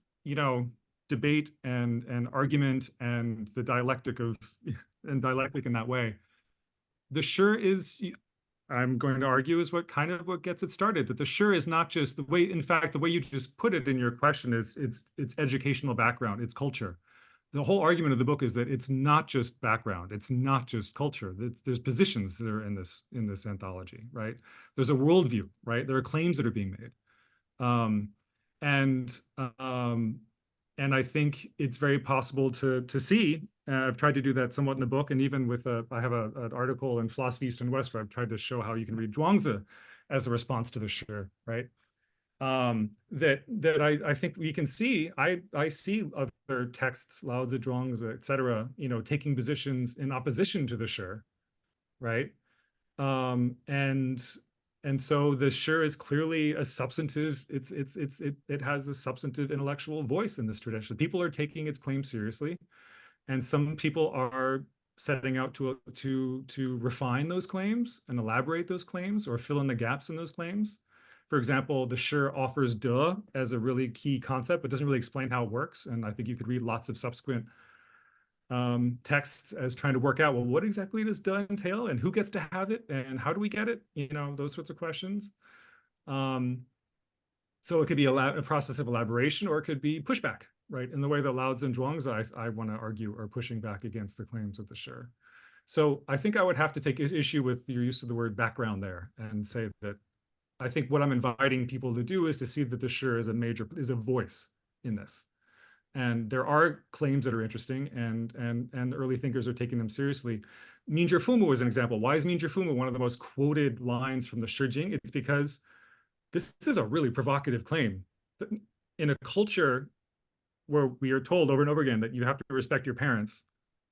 debate and argument and the dialectic in that way, the Shi is I'm going to argue is what gets it started, that the Shi is not just the way, in fact, the way you just put it in your question is it's educational background, it's culture. The whole argument of the book is that it's not just background, it's not just culture. There's positions that are in this anthology, right? There's a worldview, right? There are claims that are being made. And I think it's very possible to see. I've tried to do that somewhat in the book, and even with I have an article in Philosophy East and West where I've tried to show how you can read Zhuangzi as a response to the Shi, right? That I think we can see. I see other texts, Lao Tzu, Zhuangzi, etc., taking positions in opposition to the Shi, right? And so the Shi is clearly a substantive. It has a substantive intellectual voice in this tradition. People are taking its claims seriously, and some people are setting out to refine those claims and elaborate those claims or fill in the gaps in those claims. For example, the Shi offers de as a really key concept, but doesn't really explain how it works. And I think you could read lots of subsequent texts as trying to work out, well, what exactly does de entail, and who gets to have it, and how do we get it? Those sorts of questions. So it could be a process of elaboration, or it could be pushback, right? In the way that Lao Tzu and Zhuangzi, I want to argue, are pushing back against the claims of the Shi. So I think I would have to take issue with your use of the word background there and say that I think what I'm inviting people to do is to see that the Shi is a voice in this. And there are claims that are interesting, and early thinkers are taking them seriously. Minzhi Fumu is an example. Why is Minzhi Fumu one of the most quoted lines from the Shi Jing? It's because this is a really provocative claim. In a culture where we are told over and over again that you have to respect your parents,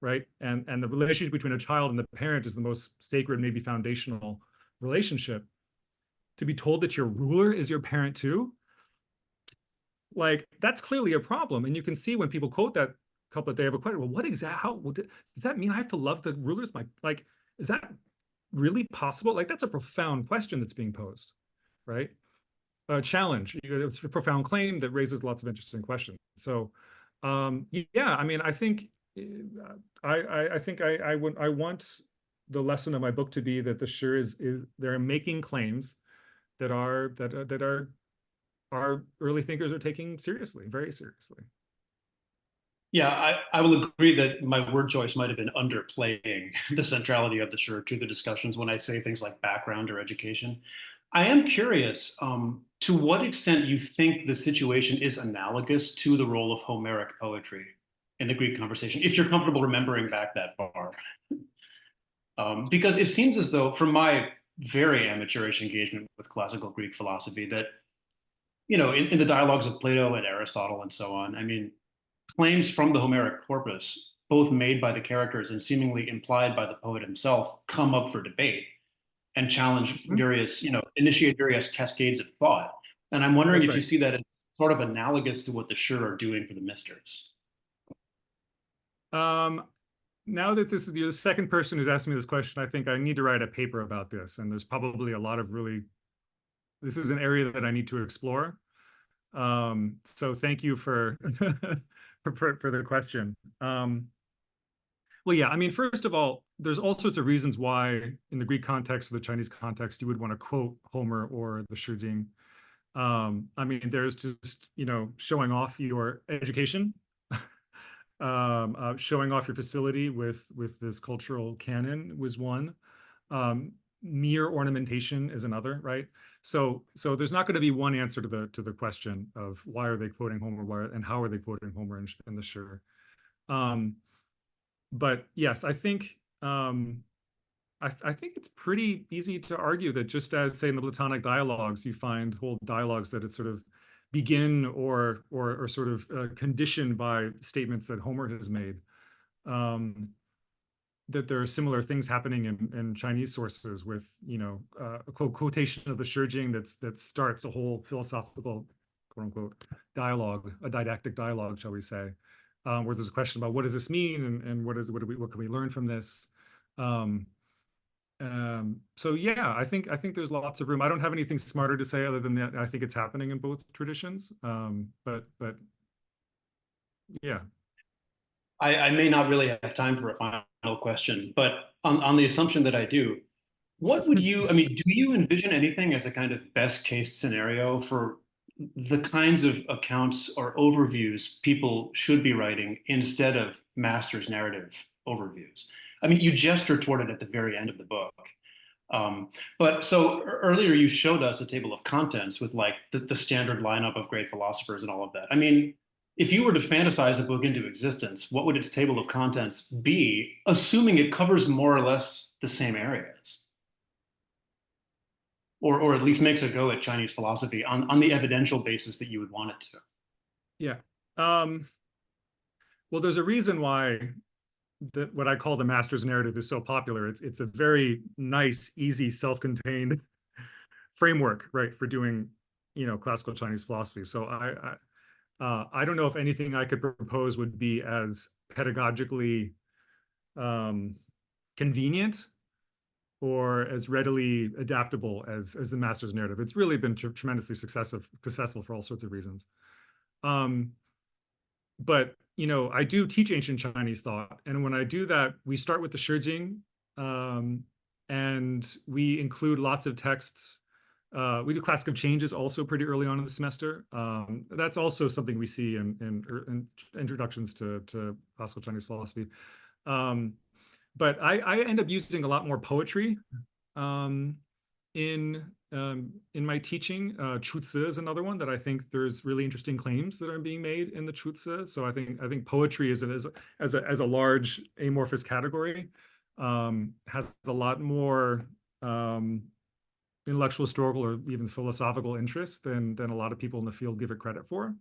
right? And the relationship between a child and the parent is the most sacred, maybe foundational relationship. To be told that your ruler is your parent too, like, that's clearly a problem. And you can see when people quote that couplet, they have a question. Well, what exactly? How does that mean? I have to love the rulers? Is that really possible? Like, that's a profound question that's being posed, right? A challenge. It's a profound claim that raises lots of interesting questions. So, yeah, I mean, I think I want the lesson of my book to be that the Shi is they're making claims that our early thinkers are taking seriously, very seriously. Yeah, I will agree that my word choice might have been underplaying the centrality of the Shi to the discussions when I say things like background or education. I am curious to what extent you think the situation is analogous to the role of Homeric poetry in the Greek conversation, if you're comfortable remembering back that far. Because it seems as though, from my very amateurish engagement with classical Greek philosophy, that in the dialogues of Plato and Aristotle and so on, I mean, claims from the Homeric corpus, both made by the characters and seemingly implied by the poet himself, come up for debate and challenge various, initiate various cascades of thought. And I'm wondering if you see that as sort of analogous to what the Shi are doing for the mystics. Now that this is the second person who's asked me this question, I think I need to write a paper about this. And there's probably a lot of this is an area that I need to explore. So thank you for for the question. Well, yeah, I mean, first of all, there's all sorts of reasons why in the Greek context or the Chinese context, you would want to quote Homer or the Shi Jing. I mean, there's just, showing off your education, showing off your facility with this cultural canon was one. Mere ornamentation is another, right? So there's not going to be one answer to the question of why are they quoting Homer, and how are they quoting Homer in the Shi. But yes, I think it's pretty easy to argue that just as, say, in the Platonic dialogues, you find whole dialogues that it sort of begin or sort of conditioned by statements that Homer has made. That there are similar things happening in Chinese sources with, a quotation of the Shi Jing that starts a whole philosophical, quote unquote, dialogue, a didactic dialogue, shall we say, where there's a question about what does this mean and what can we learn from this? So yeah, I think there's lots of room. I don't have anything smarter to say other than that. I think it's happening in both traditions. But yeah. I may not really have time for a final question, but on the assumption that I do, What would you, I mean, do you envision anything as a kind of best case scenario for the kinds of accounts or overviews people should be writing instead of master's narrative overviews? I mean, you gesture toward it at the very end of the book. But so earlier you showed us a table of contents with like the standard lineup of great philosophers and all of that. I mean, if you were to fantasize a book into existence, what would its table of contents be, assuming it covers more or less the same areas? Or at least makes a go at Chinese philosophy on the evidential basis that you would want it to. Yeah. Well, there's a reason why what I call the master's narrative is so popular. It's a very nice, easy, self-contained framework, right, for doing, classical Chinese philosophy. So I don't know if anything I could propose would be as pedagogically convenient or as readily adaptable as the master's narrative. It's really been tremendously successful for all sorts of reasons. But I do teach ancient Chinese thought, and when I do that, we start with the Shijing, and we include lots of texts. We do classic changes also pretty early on in the semester. That's also something we see in introductions to classical Chinese philosophy. But I end up using a lot more poetry in my teaching. Chuzi is another one that I think there's really interesting claims that are being made in the Chuzi. So I think poetry as a large amorphous category has a lot more intellectual, historical, or even philosophical interest than a lot of people in the field give it credit for.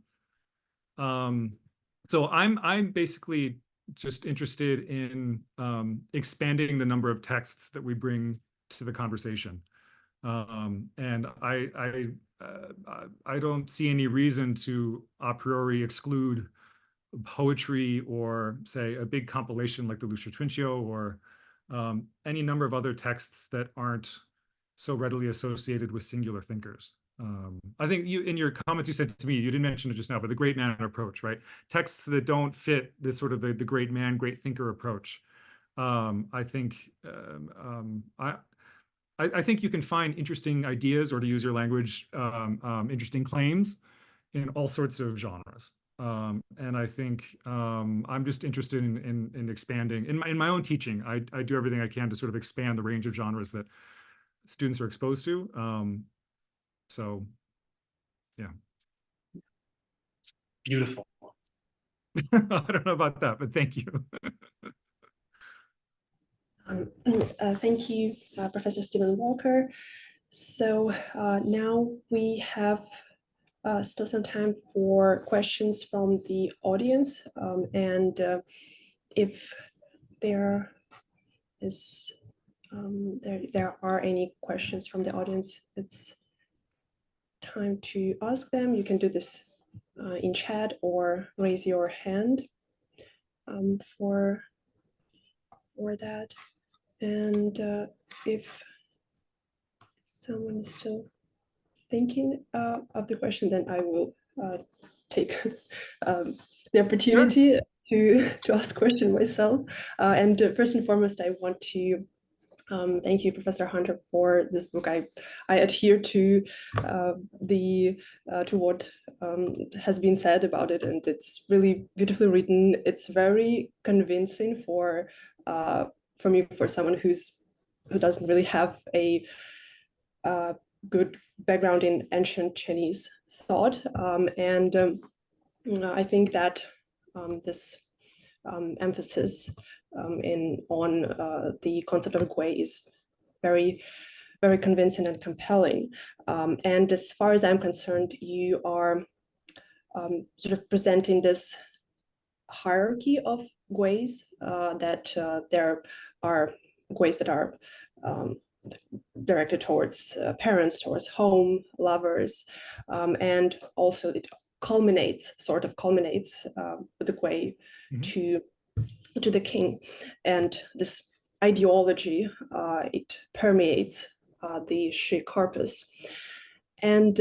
So I'm basically just interested in expanding the number of texts that we bring to the conversation. And I don't see any reason to a priori exclude poetry or say a big compilation like the Lucia Trincio or any number of other texts that aren't so readily associated with singular thinkers. I think in your comments you said to me, you didn't mention it just now, but the great man approach, right? Texts that don't fit this sort of the great man, great thinker approach. I think you can find interesting ideas, or to use your language, interesting claims in all sorts of genres. And I think I'm just interested in expanding in my own teaching. I do everything I can to sort of expand the range of genres that students are exposed to. So, yeah. Beautiful. I don't know about that, but thank you. Thank you, Professor Stephen Walker. So now we have still some time for questions from the audience. And if there is there are any questions from the audience, it's time to ask them. You can do this in chat or raise your hand for that. And if someone is still thinking of the question, then I will take the opportunity to ask question myself. And first and foremost, I want to thank you, Professor Hunter, for this book. I adhere to to what has been said about it, and it's really beautifully written. It's very convincing for me, for someone who doesn't really have a good background in ancient Chinese thought, and I think that this emphasis on the concept of Gui is very, very convincing and compelling. And as far as I'm concerned, you are sort of presenting this hierarchy of Guis, that there are Guis that are directed towards parents, towards home, lovers, and also it sort of culminates with the Gui to the king. And this ideology, it permeates the Shi corpus. And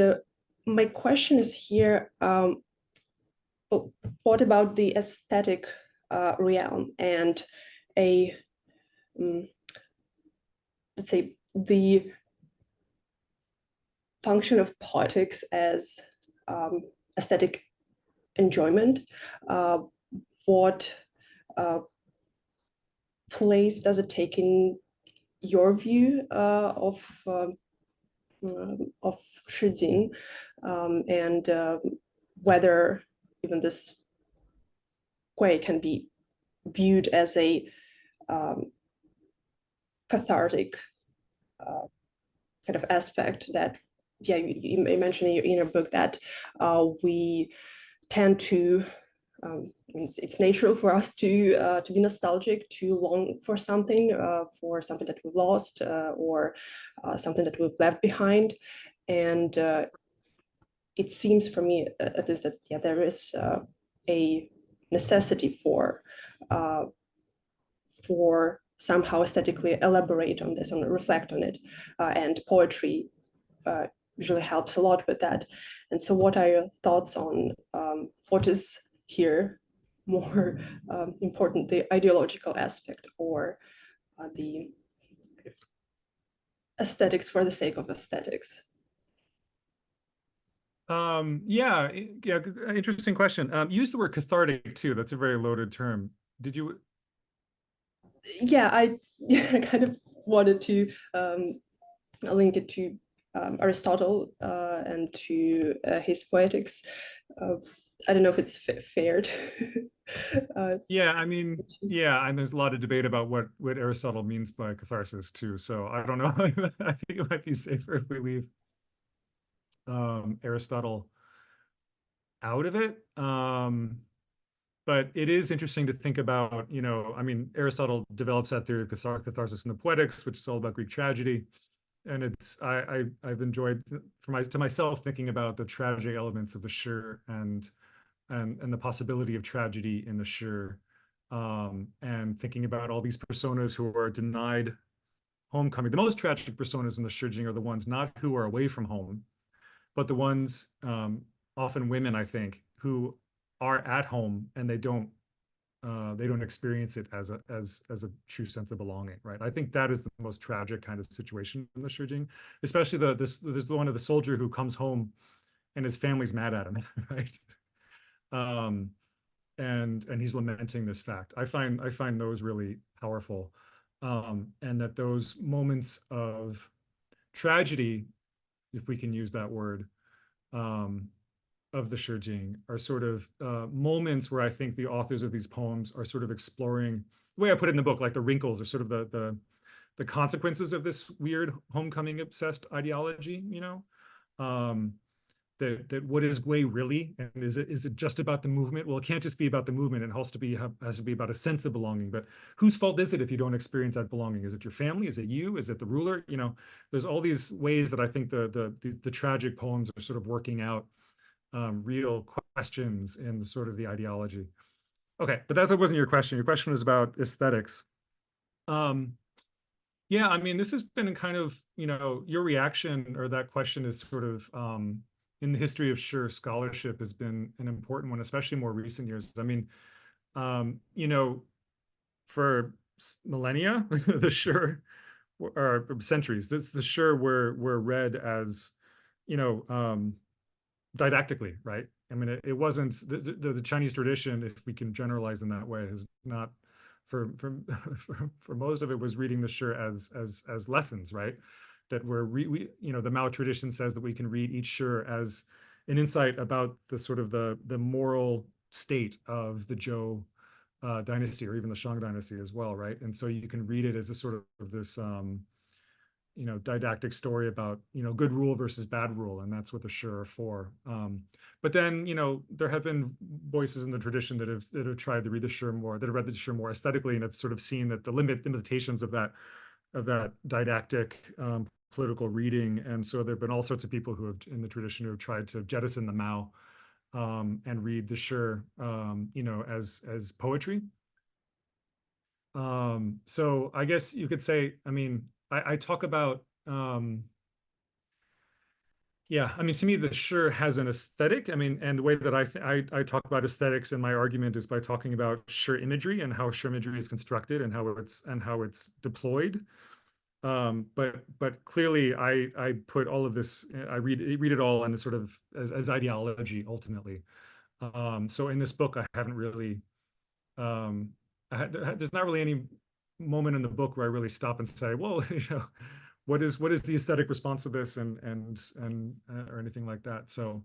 my question is here, what about the aesthetic realm and let's say the function of poetics as aesthetic enjoyment. What place does it take in your view of Shijing, and whether even this Gui can be viewed as a cathartic kind of aspect that, yeah, you mentioned in your book that we tend to, it's natural for us to be nostalgic, to long for something that we've lost, or something that we've left behind. And it seems for me at least that, yeah, there is a necessity for somehow aesthetically elaborate on this, and reflect on it, and poetry usually helps a lot with that. And so what are your thoughts on what is here more important, the ideological aspect, or the aesthetics for the sake of aesthetics? Yeah, interesting question. Use the word cathartic too. That's a very loaded term. Did you? Yeah, I kind of wanted to link it to Aristotle and to his Poetics. I don't know if it's fair to, yeah, I mean, yeah, and there's a lot of debate about what Aristotle means by catharsis too. So I don't know. I think it might be safer if we leave Aristotle out of it. But it is interesting to think about, I mean, Aristotle develops that theory of catharsis in the Poetics, which is all about Greek tragedy. And it's I've enjoyed to myself thinking about the tragic elements of the shur and the possibility of tragedy in the shur, and thinking about all these personas who are denied homecoming. The most tragic personas in the shurjing are the ones not who are away from home, but the ones, often women, I think, who are at home and they don't experience it as a true sense of belonging, right? I think that is the most tragic kind of situation in the shurjing, especially there's one of the soldier who comes home and his family's mad at him, right? And he's lamenting this fact. I find those really powerful, and that those moments of tragedy, if we can use that word, of the shurjing are sort of moments where I think the authors of these poems are sort of exploring, the way I put it in the book, like the wrinkles are sort of the consequences of this weird homecoming obsessed ideology, that what is Gui really, and is it just about the movement? Well, it can't just be about the movement. It has to be about a sense of belonging. But whose fault is it if you don't experience that belonging? Is it your family? Is it you? Is it the ruler? There's all these ways that I think the tragic poems are sort of working out real questions in sort of the ideology. Okay, but that wasn't your question. Your question was about aesthetics. Yeah, I mean, this has been kind of, your reaction or that question is sort of, in the history of shur scholarship has been an important one, especially more recent years. I mean, for millennia, the shur, or centuries, the shur were read as, didactically, right? I mean, it wasn't the Chinese tradition, if we can generalize in that way, is not for most of it was reading the shur as lessons, right? That the Mao tradition says that we can read each shur as an insight about the sort of the moral state of the Zhou dynasty, or even the Shang dynasty as well, right? And so you can read it as a sort of this didactic story about, good rule versus bad rule. And that's what the shur are for. But then, there have been voices in the tradition that have tried to read the shur more, that have read the shur more aesthetically, and have sort of seen that the limitations of that didactic political reading. And so there've been all sorts of people who have, in the tradition, who have tried to jettison the Mao, and read the shur, as poetry. So I guess you could say, I mean, I talk about, yeah, I mean, to me, the shur has an aesthetic. I mean, and the way that I talk about aesthetics in my argument is by talking about shur imagery and how shur imagery is constructed and how it's deployed. But clearly I put all of this, I read it all in a sort of as ideology ultimately. So in this book, I haven't really, there's not really any moment in the book where I really stop and say, well, what is the aesthetic response to this, and or anything like that. So,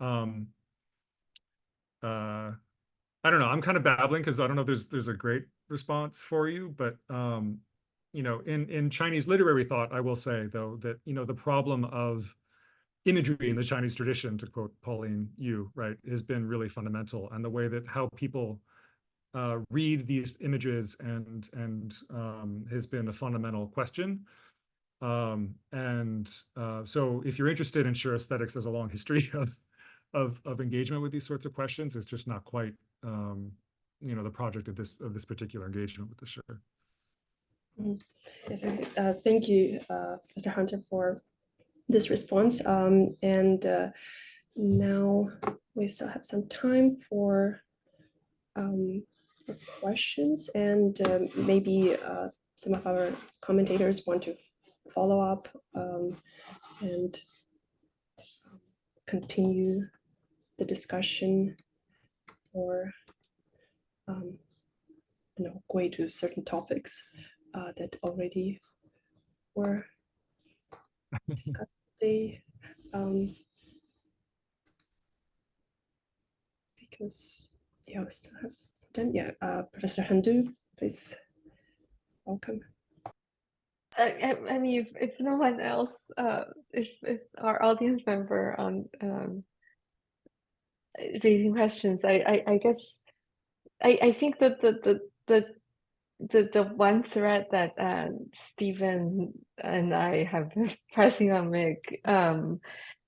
I don't know. I'm kind of babbling because I don't know if there's a great response for you, but in Chinese literary thought, I will say though that the problem of imagery in the Chinese tradition, to quote Pauline Yu, right, has been really fundamental, and the way that how people read these images and has been a fundamental question. So if you're interested in sure aesthetics, there's a long history of engagement with these sorts of questions. It's just not quite the project of this particular engagement with the sure. Yeah, thank you, Professor Hunter, for this response. And now we still have some time for questions, and maybe some of our commentators want to follow up and continue the discussion, or go to certain topics that already were discussed today. Because we still have some time. Yeah, Professor Handu, please, welcome. I mean, if no one else, if our audience member on raising questions, I guess I think that the one thread that Stephen and I have been pressing on Mick,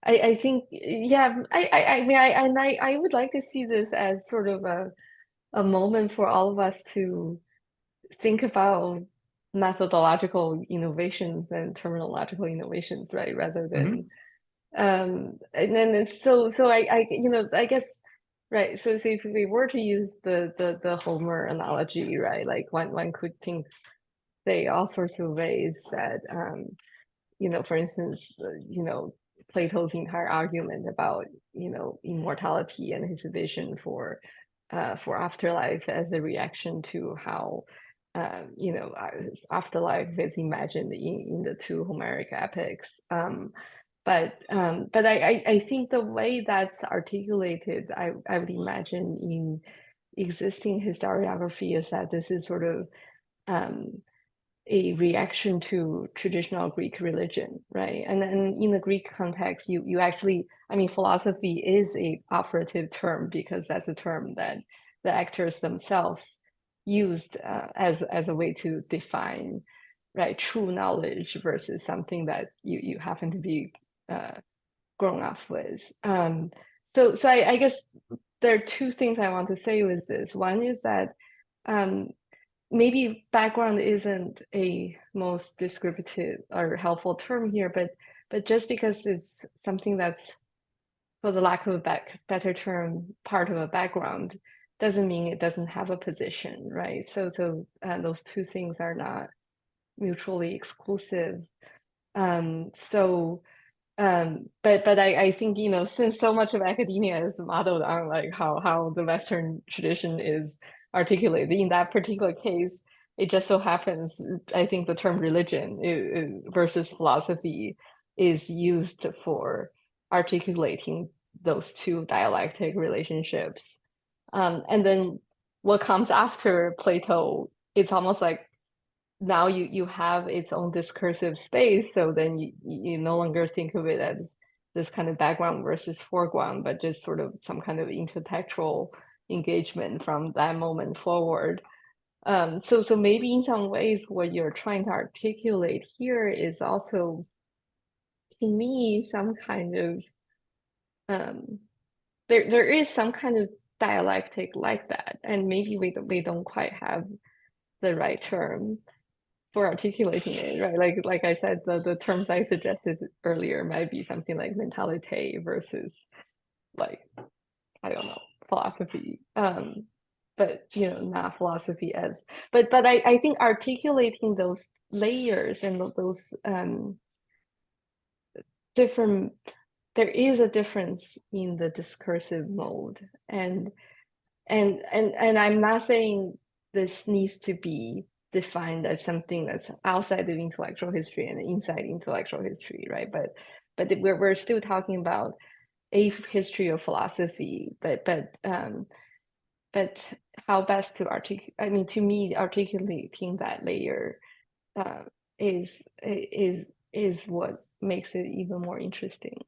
I think, yeah, I mean, I would like to see this as sort of a moment for all of us to think about methodological innovations and terminological innovations, right? Rather than, and then so I guess, right. So if we were to use the Homer analogy, right? Like one could think, say, all sorts of ways that, for instance, Plato's entire argument about, immortality and his vision for afterlife as a reaction to how, afterlife is imagined in the two Homeric epics. But I think the way that's articulated, I would imagine in existing historiography, is that this is sort of a reaction to traditional Greek religion, right? And then in the Greek context, you actually, I mean, philosophy is a operative term because that's a term that the actors themselves used as a way to define, right, true knowledge versus something that you happen to be grown up with. So I guess there are two things I want to say with this. One is that maybe background isn't a most descriptive or helpful term here, but just because it's something that's, for the lack of a better term, part of a background, doesn't mean it doesn't have a position, right? So those two things are not mutually exclusive. But I think, since so much of academia is modeled on like how the Western tradition is articulated, in that particular case, it just so happens, I think the term religion versus philosophy is used for articulating those two dialectic relationships. And then what comes after Plato, it's almost like now you have its own discursive space, so then you no longer think of it as this kind of background versus foreground, but just sort of some kind of intertextual engagement from that moment forward. So maybe in some ways what you're trying to articulate here is also, to me, some kind of there is some kind of dialectic like that, and maybe we don't quite have the right term for articulating it, right? Like I said, the terms I suggested earlier might be something like mentalite versus, like, I don't know, philosophy. But but not philosophy as. But I think articulating those layers and those different, there is a difference in the discursive mode, and I'm not saying this needs to be defined as something that's outside of intellectual history and inside intellectual history, right? But we're still talking about a history of philosophy, but how best to articulate? I mean, to me, articulating that layer is what makes it even more interesting.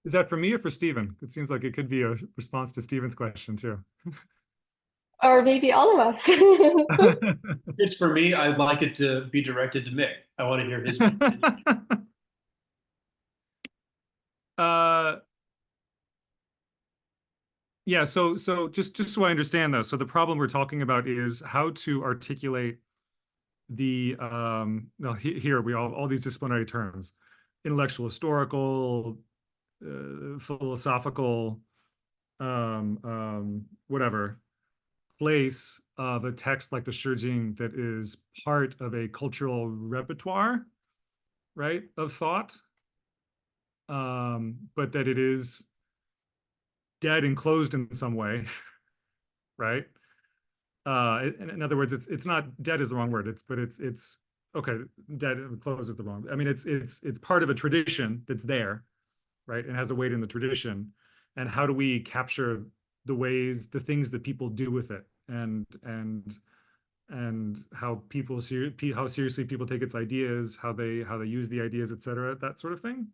Is that for me or for Stephen? It seems like it could be a response to Stephen's question too. Or maybe all of us. If it's for me, I'd like it to be directed to Mick. I want to hear his opinion. Yeah, so just so I understand though, so the problem we're talking about is how to articulate the well, here we all these disciplinary terms: intellectual, historical, philosophical, whatever place of a text like the Shijing that is part of a cultural repertoire, right, of thought, but that it is dead and closed in some way, right? In other words, it's not dead is the wrong word. It's okay. Dead and closed is the wrong. I mean, it's part of a tradition that's there, right, and has a weight in the tradition. And how do we capture the things that people do with it, and how how seriously people take its ideas, how they use the ideas, et cetera, that sort of thing.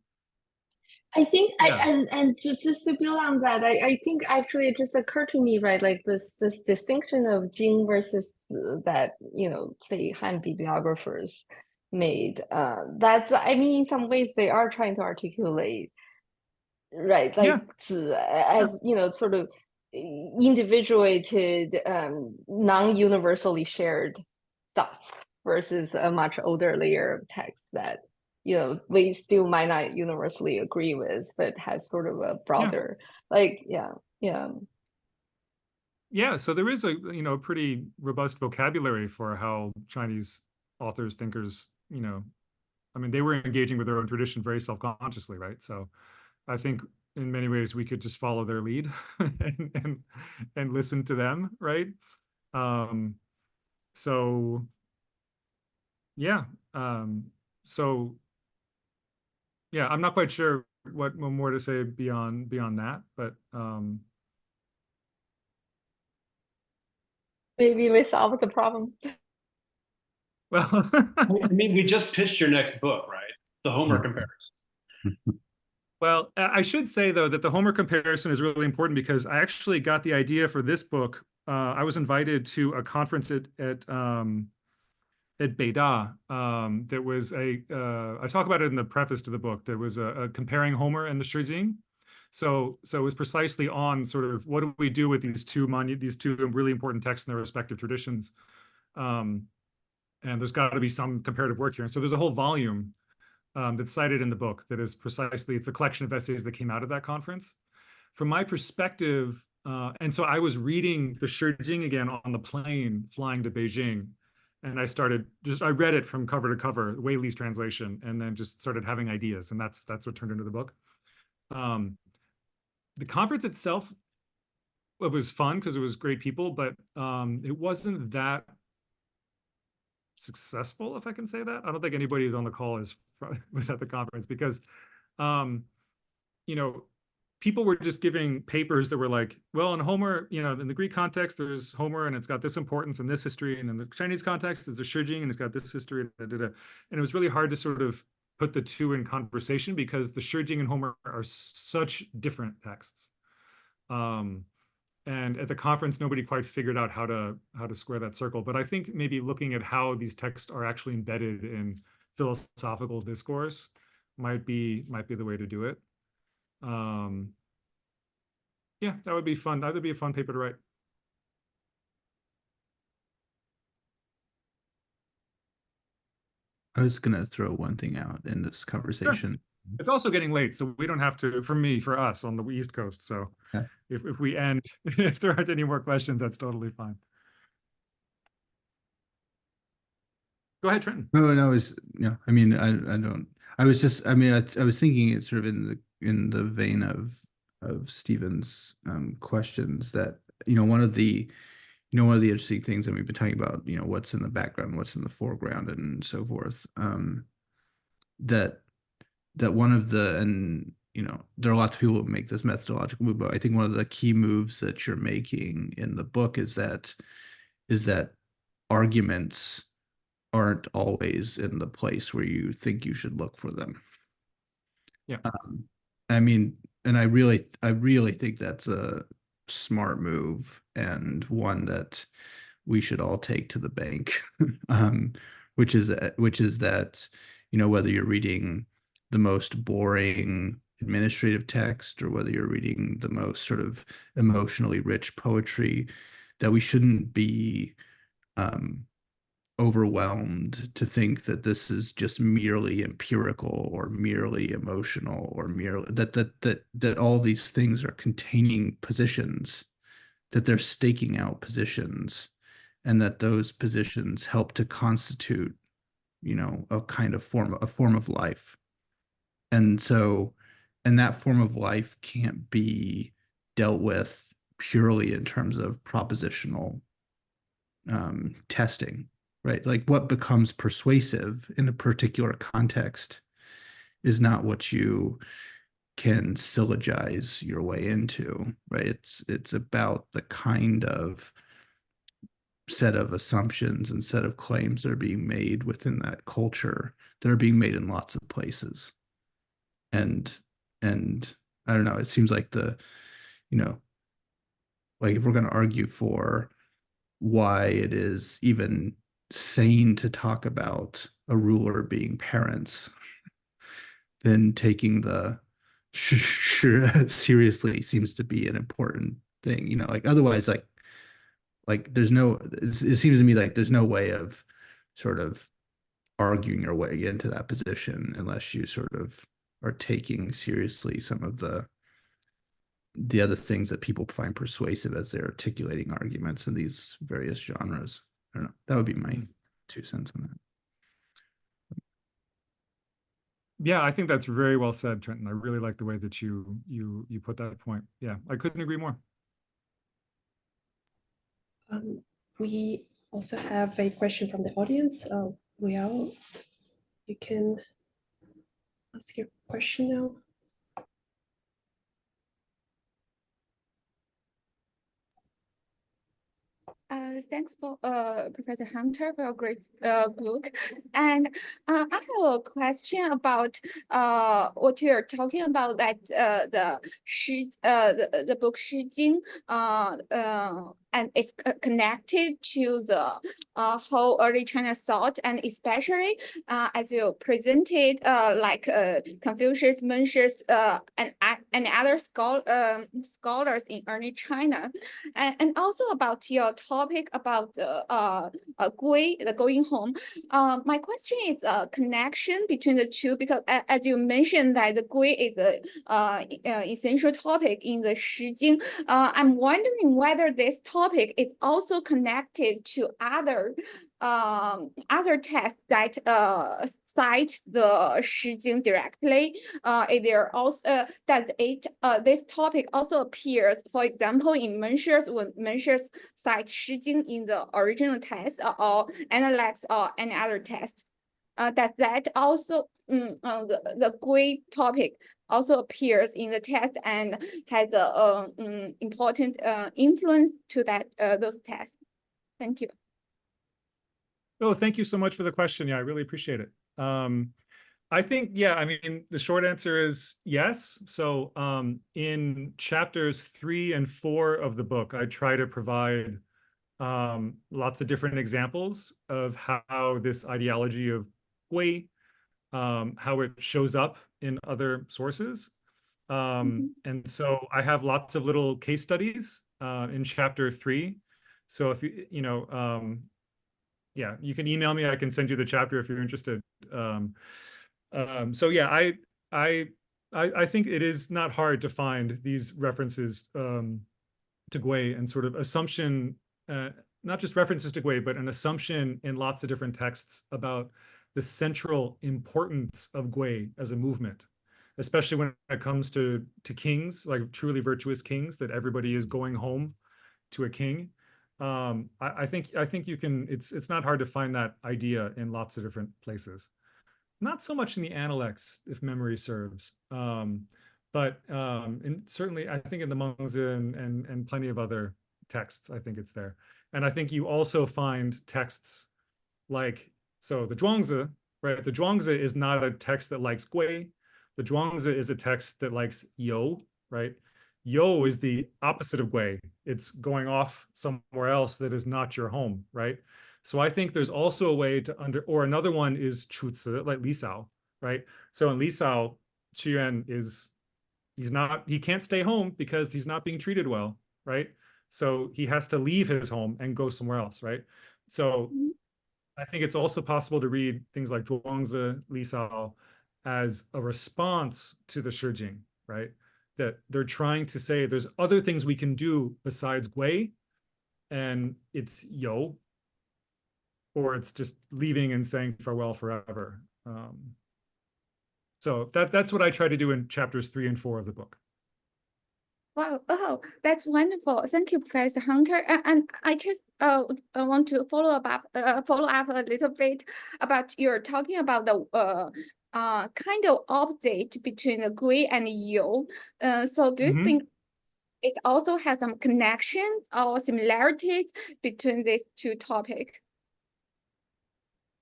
I think Yeah. and just to build on that, I think actually it just occurred to me, right, like this distinction of Jing versus that, say Han bibliographers made. That's, I mean, in some ways they are trying to articulate, right, like as sort of individuated, non-universally shared thoughts versus a much older layer of text that we still might not universally agree with, but has sort of a broader, Yeah, so there is a pretty robust vocabulary for how Chinese authors, thinkers, I mean, they were engaging with their own tradition very self-consciously, right? So I think in many ways we could just follow their lead and listen to them, right? So yeah, so yeah, I'm not quite sure what more to say beyond that, but maybe we solved the problem. well, I mean, we just pitched your next book, right? The Homer comparison. Well, I should say though that the Homer comparison is really important because I actually got the idea for this book. I was invited to a conference at Beida. There was I talk about it in the preface to the book. There was a comparing Homer and the Shijing. So it was precisely on sort of what do we do with these two really important texts in their respective traditions. And there's got to be some comparative work here. And so there's a whole volume that's cited in the book that is precisely, it's a collection of essays that came out of that conference. From my perspective, and so I was reading the Shijing again on the plane flying to Beijing, and I read it from cover to cover, Whaley's translation, and then just started having ideas, and that's what turned into the book. The conference itself, it was fun because it was great people, but it wasn't that successful, if I can say that. I don't think anybody who's on the call was at the conference because, people were just giving papers that were like, well, in Homer, in the Greek context, there's Homer and it's got this importance and this history. And in the Chinese context, there's a Shijing and it's got this history. And it was really hard to sort of put the two in conversation because the Shijing and Homer are such different texts. And at the conference, nobody quite figured out how to square that circle. But I think maybe looking at how these texts are actually embedded in philosophical discourse might be the way to do it. Yeah, that would be fun. That would be a fun paper to write. I was gonna throw one thing out in this conversation. It's also getting late, so we don't have to, for us on the East Coast. So Yeah. if we end, if there aren't any more questions, that's totally fine. Go ahead, Trenton. No, it's I mean, I don't. I was just. I mean, I was thinking it sort of in the vein of Stephen's questions that one of the one of the interesting things that we've been talking about, what's in the background, what's in the foreground, and so forth. That one of the and there are lots of people who make this methodological move, but I think one of the key moves that you're making in the book is that arguments aren't always in the place where you think you should look for them. Yeah. I mean, and I really think that's a smart move and one that we should all take to the bank. Which is that, whether you're reading the most boring administrative text or whether you're reading the most sort of emotionally rich poetry, that we shouldn't be overwhelmed to think that this is just merely empirical or merely emotional or merely that all these things are containing positions, that they're staking out positions, and that those positions help to constitute a kind of form of life. And that form of life can't be dealt with purely in terms of propositional testing, right? Like what becomes persuasive in a particular context is not what you can syllogize your way into, right? It's about the kind of set of assumptions and set of claims that are being made within that culture that are being made in lots of places. And I don't know, it seems like like if we're going to argue for why it is even sane to talk about a ruler being parents, then taking the seriously seems to be an important thing. Like otherwise, like there's no. It seems to me like there's no way of sort of arguing your way into that position unless you sort of are taking seriously some of the other things that people find persuasive as they're articulating arguments in these various genres. I don't know. That would be my 2 cents on that. Yeah, I think that's very well said, Trenton. I really like the way that you put that point. Yeah, I couldn't agree more. We also have a question from the audience. Liao, you can ask your question now. Thanks for Professor Hunter for a great book. And I have a question about what you're talking about, that the book 诗经 and it's connected to the whole early China thought, and especially as you presented, like Confucius, Mencius, and other scholars in early China, and also about your topic about the going home. My question is a connection between the two, because as you mentioned that the gui is a essential topic in the 诗经. I'm wondering whether this topic is also connected to other texts that cite the 诗经 directly. There also this topic also appears, for example, in Mencius, when Mencius cites 诗经 in the original text, or Analects or any other text. Does that also the gui topic also appears in the text and has a important influence to that those texts? Thank you. Oh, thank you so much for the question. Yeah, I really appreciate it. I think, yeah, I mean, the short answer is yes. So in chapters 3 and 4 of the book, I try to provide lots of different examples of how this ideology of gui, how it shows up in other sources. And so I have lots of little case studies in chapter 3. So if yeah, you can email me. I can send you the chapter if you're interested. So yeah, I think it is not hard to find these references to Gui and sort of assumption, not just references to Gui, but an assumption in lots of different texts about the central importance of Gui as a movement, especially when it comes to kings, like truly virtuous kings, that everybody is going home to a king. I think you can. It's not hard to find that idea in lots of different places. Not so much in the Analects, if memory serves, but certainly I think in the Mengzi and plenty of other texts, I think it's there. And I think you also find texts like, so the Zhuangzi, right? The Zhuangzi is not a text that likes Gui. The Zhuangzi is a text that likes You, right? You is the opposite of Gui. It's going off somewhere else that is not your home, right? So I think there's also a way to or another one is Chuzi, like Li Sao, right? So in Li Sao, Qiyuan he can't stay home because he's not being treated well, right? So he has to leave his home and go somewhere else, right? So I think it's also possible to read things like Zhuangzi, Li Sao as a response to the Shijing, right? That they're trying to say there's other things we can do besides Gui, and it's Yo, or it's just leaving and saying farewell forever. So that's what I try to do in chapters 3 and 4 of the book. Wow, oh, that's wonderful. Thank you, Professor Hunter. And I just want to follow up a little bit about you're talking about the kind of opposite between the Gui and You. So do you think it also has some connections or similarities between these two topics?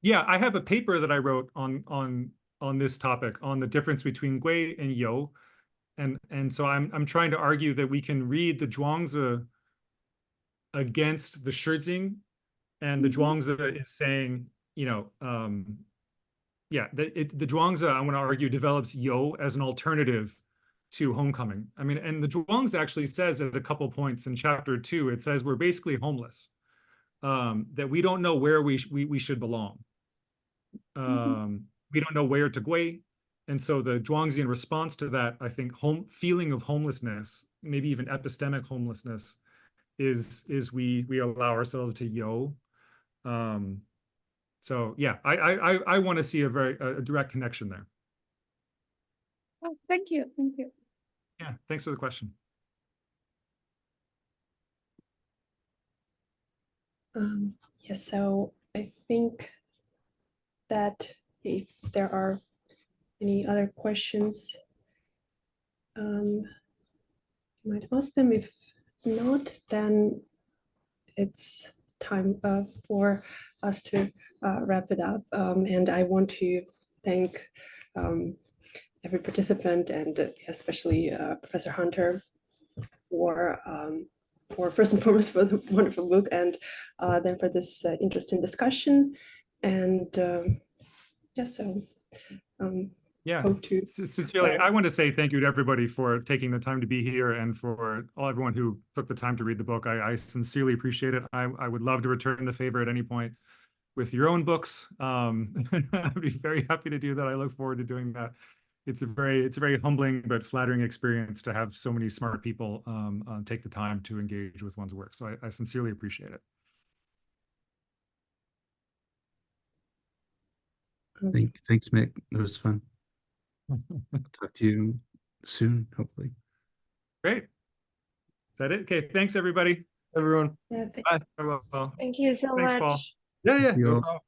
Yeah, I have a paper that I wrote on this topic, on the difference between Gui and You. And so I'm trying to argue that we can read the Zhuangzi against the Shijing, and the Zhuangzi is saying, you know, yeah, the Zhuangzi, I want to argue, develops You as an alternative to homecoming. I mean, and the Zhuangzi actually says at a couple points in chapter 2, it says we're basically homeless, that we don't know where we should belong. We don't know where to Gui. And so the Zhuangzi, in response to that, I think feeling of homelessness, maybe even epistemic homelessness, is we allow ourselves to Yo. So yeah, I want to see a direct connection there. Oh, thank you. Yeah, thanks for the question. Yes, so I think that if there are any other questions, you might ask them. If not, then it's time for us to wrap it up. And I want to thank every participant, and especially Professor Hunter for first and foremost for the wonderful book, and then for this interesting discussion. And yeah, so yeah, hope to sincerely, I want to say thank you to everybody for taking the time to be here, and for everyone who took the time to read the book. I sincerely appreciate it. I would love to return the favor at any point with your own books. I'd be very happy to do that. I look forward to doing that. It's a very humbling but flattering experience to have so many smart people take the time to engage with one's work. So I sincerely appreciate it. Thanks, Mick. It was fun. Talk to you soon, hopefully. Great. Is that it? Okay. Thanks, everybody. Everyone. yeah, Bye. Well, Thank you so thanks, much. Paul. Yeah, See you no all. problem.